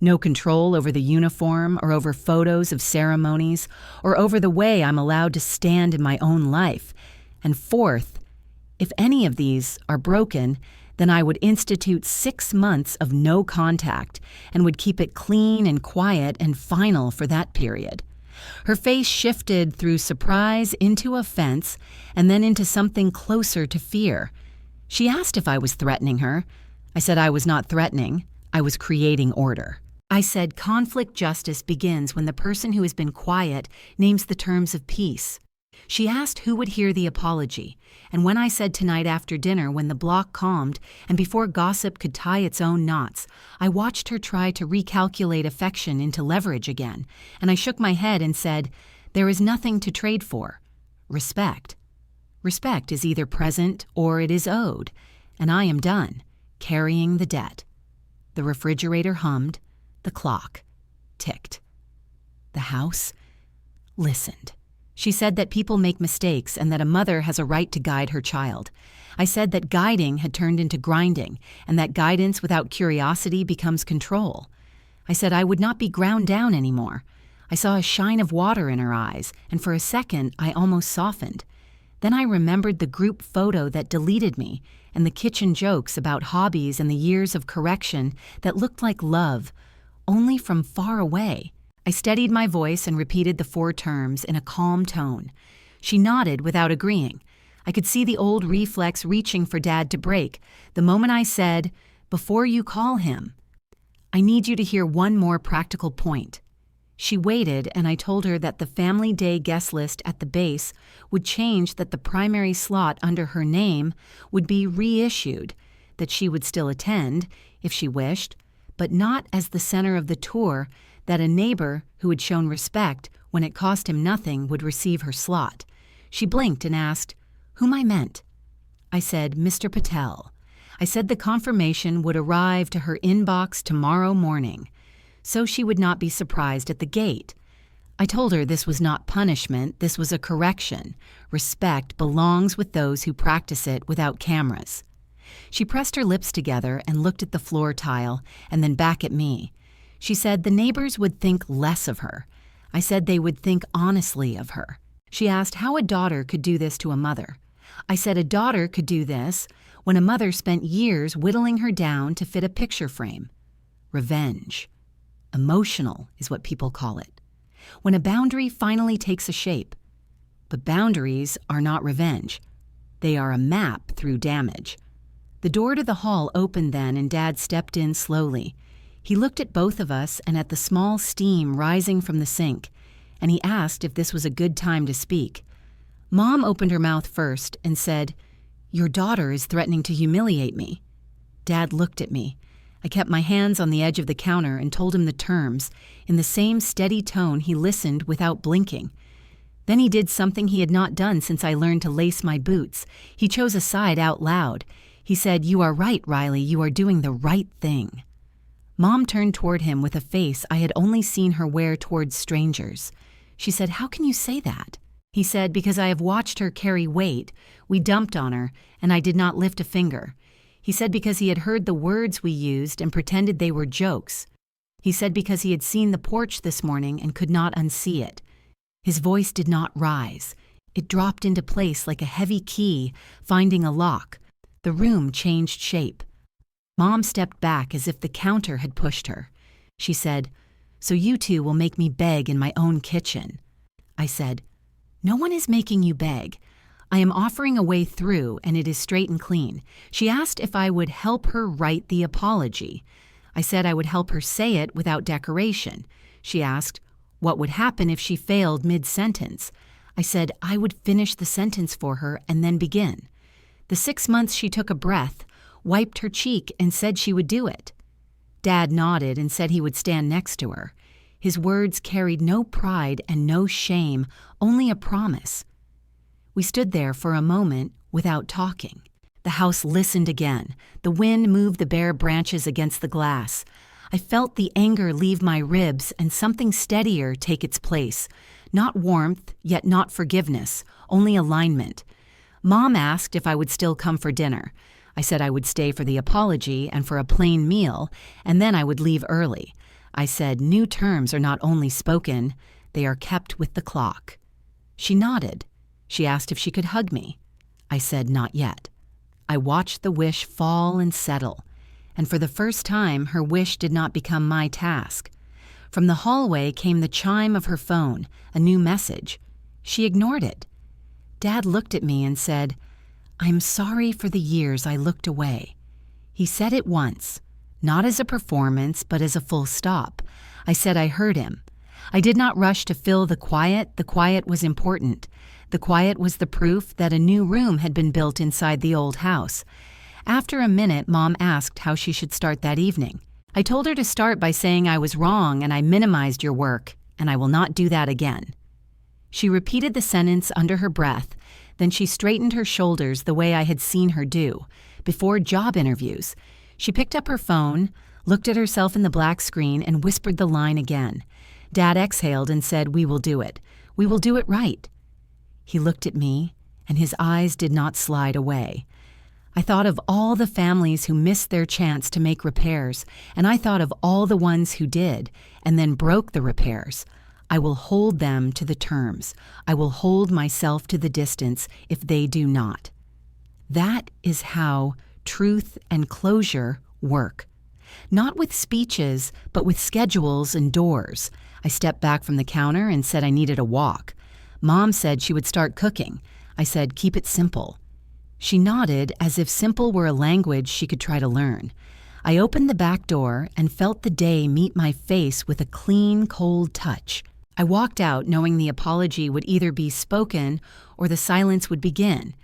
no control over the uniform or over photos of ceremonies or over the way I'm allowed to stand in my own life. And fourth, if any of these are broken, then I would institute 6 months of no contact and would keep it clean and quiet and final for that period. Her face shifted through surprise into offense and then into something closer to fear. She asked if I was threatening her. I said I was not threatening. I was creating order. I said conflict justice begins when the person who has been quiet names the terms of peace. She asked who would hear the apology, and when I said tonight after dinner when the block calmed and before gossip could tie its own knots, I watched her try to recalculate affection into leverage again, and I shook my head and said, there is nothing to trade for. Respect. Respect is either present or it is owed, and I am done, carrying the debt. The refrigerator hummed, the clock ticked. The house listened. She said that people make mistakes and that a mother has a right to guide her child. I said that guiding had turned into grinding and that guidance without curiosity becomes control. I said I would not be ground down anymore. I saw a shine of water in her eyes, and for a second I almost softened. Then I remembered the group photo that deleted me and the kitchen jokes about hobbies and the years of correction that looked like love, only from far away. I steadied my voice and repeated the 4 terms in a calm tone. She nodded without agreeing. I could see the old reflex reaching for Dad to break the moment I said, "Before you call him, I need you to hear one more practical point." She waited, and I told her that the family day guest list at the base would change, that the primary slot under her name would be reissued, that she would still attend, if she wished, but not as the center of the tour, that a neighbor who had shown respect when it cost him nothing would receive her slot. She blinked and asked whom I meant. I said, Mr. Patel. I said the confirmation would arrive to her inbox tomorrow morning, so she would not be surprised at the gate. I told her this was not punishment, this was a correction. Respect belongs with those who practice it without cameras. She pressed her lips together and looked at the floor tile and then back at me. She said the neighbors would think less of her. I said they would think honestly of her. She asked how a daughter could do this to a mother. I said a daughter could do this when a mother spent years whittling her down to fit a picture frame. Revenge. Emotional is what people call it. When a boundary finally takes a shape. But boundaries are not revenge. They are a map through damage. The door to the hall opened then, and Dad stepped in slowly. He looked at both of us and at the small steam rising from the sink, and he asked if this was a good time to speak. Mom opened her mouth first and said, "Your daughter is threatening to humiliate me." Dad looked at me. I kept my hands on the edge of the counter and told him the terms. In the same steady tone, he listened without blinking. Then he did something he had not done since I learned to lace my boots. He chose a side out loud. He said, "You are right, Riley. You are doing the right thing." Mom turned toward him with a face I had only seen her wear towards strangers. She said, "How can you say that?" He said, "Because I have watched her carry weight. We dumped on her, and I did not lift a finger." He said because he had heard the words we used and pretended they were jokes. He said because he had seen the porch this morning and could not unsee it. His voice did not rise. It dropped into place like a heavy key finding a lock. The room changed shape. Mom stepped back as if the counter had pushed her. She said, "So you two will make me beg in my own kitchen." I said, "No one is making you beg. I am offering a way through, and it is straight and clean." She asked if I would help her write the apology. I said I would help her say it without decoration. She asked what would happen if she failed mid-sentence. I said I would finish the sentence for her and then begin. The 6 months she took a breath, wiped her cheek, and said she would do it. Dad nodded and said he would stand next to her. His words carried no pride and no shame, only a promise. We stood there for a moment without talking. The house listened again. The wind moved the bare branches against the glass. I felt the anger leave my ribs and something steadier take its place. Not warmth, yet not forgiveness, only alignment. Mom asked if I would still come for dinner. I said I would stay for the apology and for a plain meal, and then I would leave early. I said new terms are not only spoken, they are kept with the clock. She nodded. She asked if she could hug me. I said not yet. I watched the wish fall and settle, and for the first time her wish did not become my task. From the hallway came the chime of her phone, a new message. She ignored it. Dad looked at me and said, "I'm sorry for the years I looked away." He said it once, not as a performance, but as a full stop. I said I heard him. I did not rush to fill the quiet was important. The quiet was the proof that a new room had been built inside the old house. After a minute, Mom asked how she should start that evening. I told her to start by saying I was wrong and I minimized your work, and I will not do that again. She repeated the sentence under her breath, then she straightened her shoulders the way I had seen her do, before job interviews. She picked up her phone, looked at herself in the black screen, and whispered the line again. Dad exhaled and said, "We will do it. We will do it right." He looked at me, and his eyes did not slide away. I thought of all the families who missed their chance to make repairs, and I thought of all the ones who did, and then broke the repairs. I will hold them to the terms. I will hold myself to the distance if they do not. That is how truth and closure work. Not with speeches, but with schedules and doors. I stepped back from the counter and said I needed a walk. Mom said she would start cooking. I said, keep it simple. She nodded as if simple were a language she could try to learn. I opened the back door and felt the day meet my face with a clean, cold touch. I walked out knowing the apology would either be spoken or the silence would begin.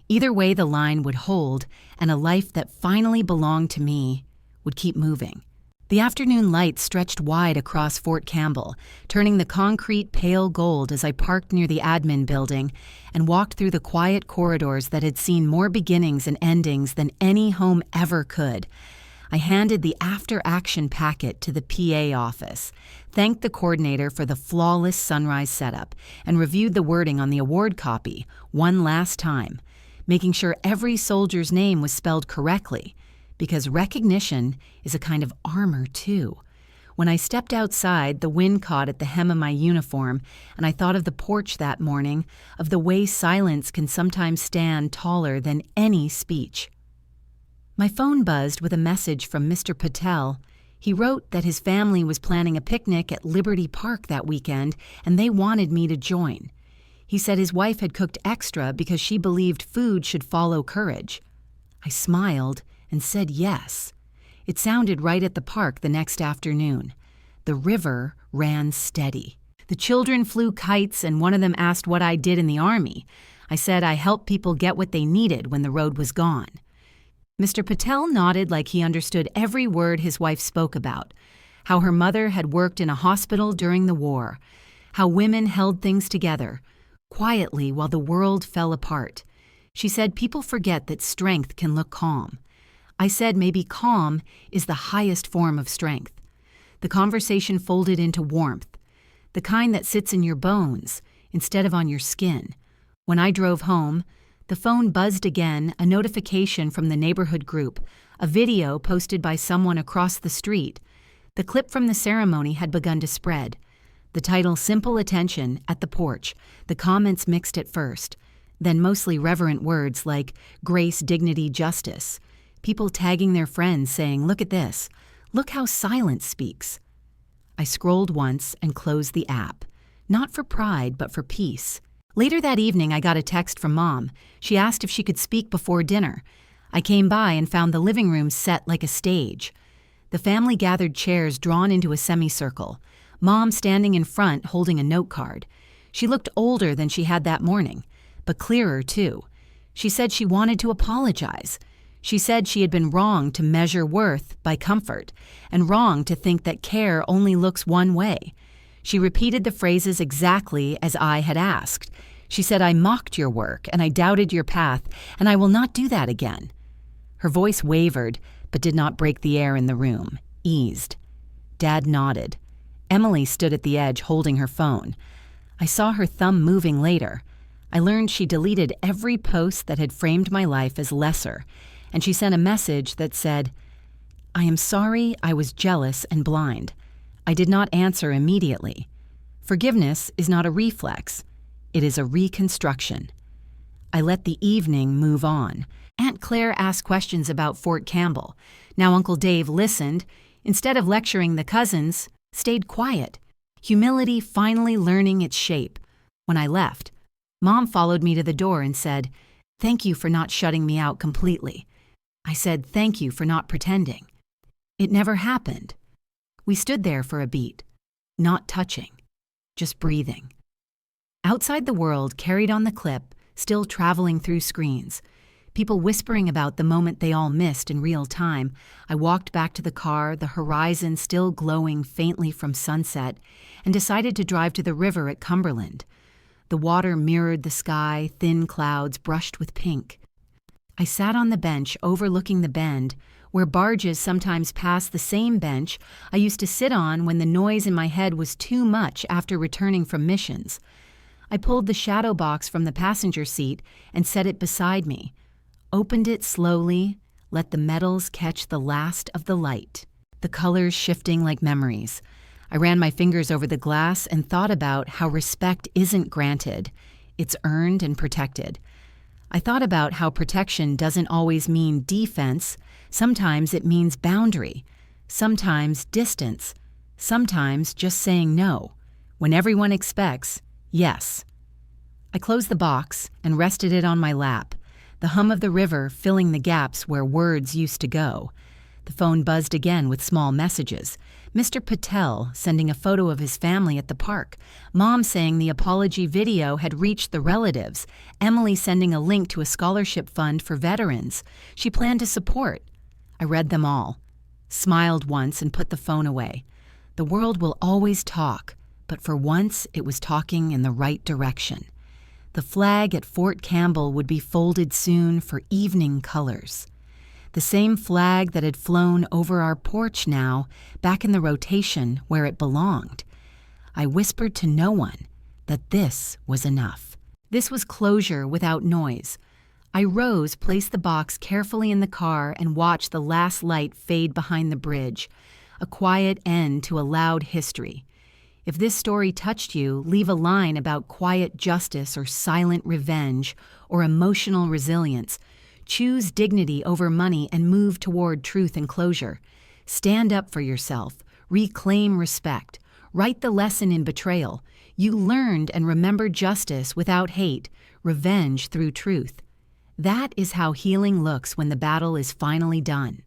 Either way, the line would hold, and a life that finally belonged to me would keep moving. The afternoon light stretched wide across Fort Campbell, turning the concrete pale gold as I parked near the admin building and walked through the quiet corridors that had seen more beginnings and endings than any home ever could. I handed the after-action packet to the PA office, thanked the coordinator for the flawless sunrise setup, and reviewed the wording on the award copy one last time, making sure every soldier's name was spelled correctly, because recognition is a kind of armor, too. When I stepped outside, the wind caught at the hem of my uniform, and I thought of the porch that morning, of the way silence can sometimes stand taller than any speech. My phone buzzed with a message from Mr. Patel. He wrote that his family was planning a picnic at Liberty Park that weekend, and they wanted me to join. He said his wife had cooked extra because she believed food should follow courage. I smiled and said yes. It sounded right at the park the next afternoon. The river ran steady. The children flew kites, and one of them asked what I did in the Army. I said I helped people get what they needed when the road was gone. Mr. Patel nodded like he understood every word his wife spoke about, how her mother had worked in a hospital during the war, how women held things together, quietly while the world fell apart. She said people forget that strength can look calm. I said maybe calm is the highest form of strength. The conversation folded into warmth, the kind that sits in your bones instead of on your skin. When I drove home, the phone buzzed again, a notification from the neighborhood group, a video posted by someone across the street. The clip from the ceremony had begun to spread. The title, Simple Attention, at the porch. The comments mixed at first, then mostly reverent words like grace, dignity, justice. People tagging their friends saying, look at this. Look how silence speaks. I scrolled once and closed the app, not for pride, but for peace. Later that evening, I got a text from Mom. She asked if she could speak before dinner. I came by and found the living room set like a stage. The family gathered chairs drawn into a semicircle. Mom standing in front holding a note card. She looked older than she had that morning, but clearer too. She said she wanted to apologize. She said she had been wrong to measure worth by comfort, and wrong to think that care only looks one way. She repeated the phrases exactly as I had asked. She said, I mocked your work and I doubted your path, and I will not do that again. Her voice wavered, but did not break the air in the room, eased. Dad nodded. Emily stood at the edge holding her phone. I saw her thumb moving later. I learned she deleted every post that had framed my life as lesser, and she sent a message that said, "I am sorry I was jealous and blind. I did not answer immediately. Forgiveness is not a reflex. It is a reconstruction." I let the evening move on. Aunt Claire asked questions about Fort Campbell. Now Uncle Dave listened. Instead of lecturing the cousins, stayed quiet. Humility finally learning its shape. When I left, Mom followed me to the door and said, "Thank you for not shutting me out completely." I said, "Thank you for not pretending." It never happened. We stood there for a beat, not touching, just breathing. Outside the world carried on the clip, still traveling through screens. People whispering about the moment they all missed in real time. I walked back to the car, the horizon still glowing faintly from sunset, and decided to drive to the river at Cumberland. The water mirrored the sky, thin clouds brushed with pink. I sat on the bench overlooking the bend, where barges sometimes passed the same bench I used to sit on when the noise in my head was too much after returning from missions. I pulled the shadow box from the passenger seat and set it beside me, opened it slowly, let the metals catch the last of the light, the colors shifting like memories. I ran my fingers over the glass and thought about how respect isn't granted, it's earned and protected. I thought about how protection doesn't always mean defense. Sometimes it means boundary, sometimes distance, sometimes just saying no, when everyone expects yes. I closed the box and rested it on my lap, the hum of the river filling the gaps where words used to go. The phone buzzed again with small messages. Mr. Patel sending a photo of his family at the park, Mom saying the apology video had reached the relatives, Emily sending a link to a scholarship fund for veterans she planned to support. I read them all, smiled once and put the phone away. The world will always talk, but for once it was talking in the right direction. The flag at Fort Campbell would be folded soon for evening colors. The same flag that had flown over our porch now, back in the rotation where it belonged. I whispered to no one that this was enough. This was closure without noise. I rose, placed the box carefully in the car, and watched the last light fade behind the bridge, a quiet end to a loud history. If this story touched you, leave a line about quiet justice or silent revenge or emotional resilience. Choose dignity over money and move toward truth and closure. Stand up for yourself. Reclaim respect. Write the lesson in betrayal. You learned and remembered justice without hate, revenge through truth. That is how healing looks when the battle is finally done.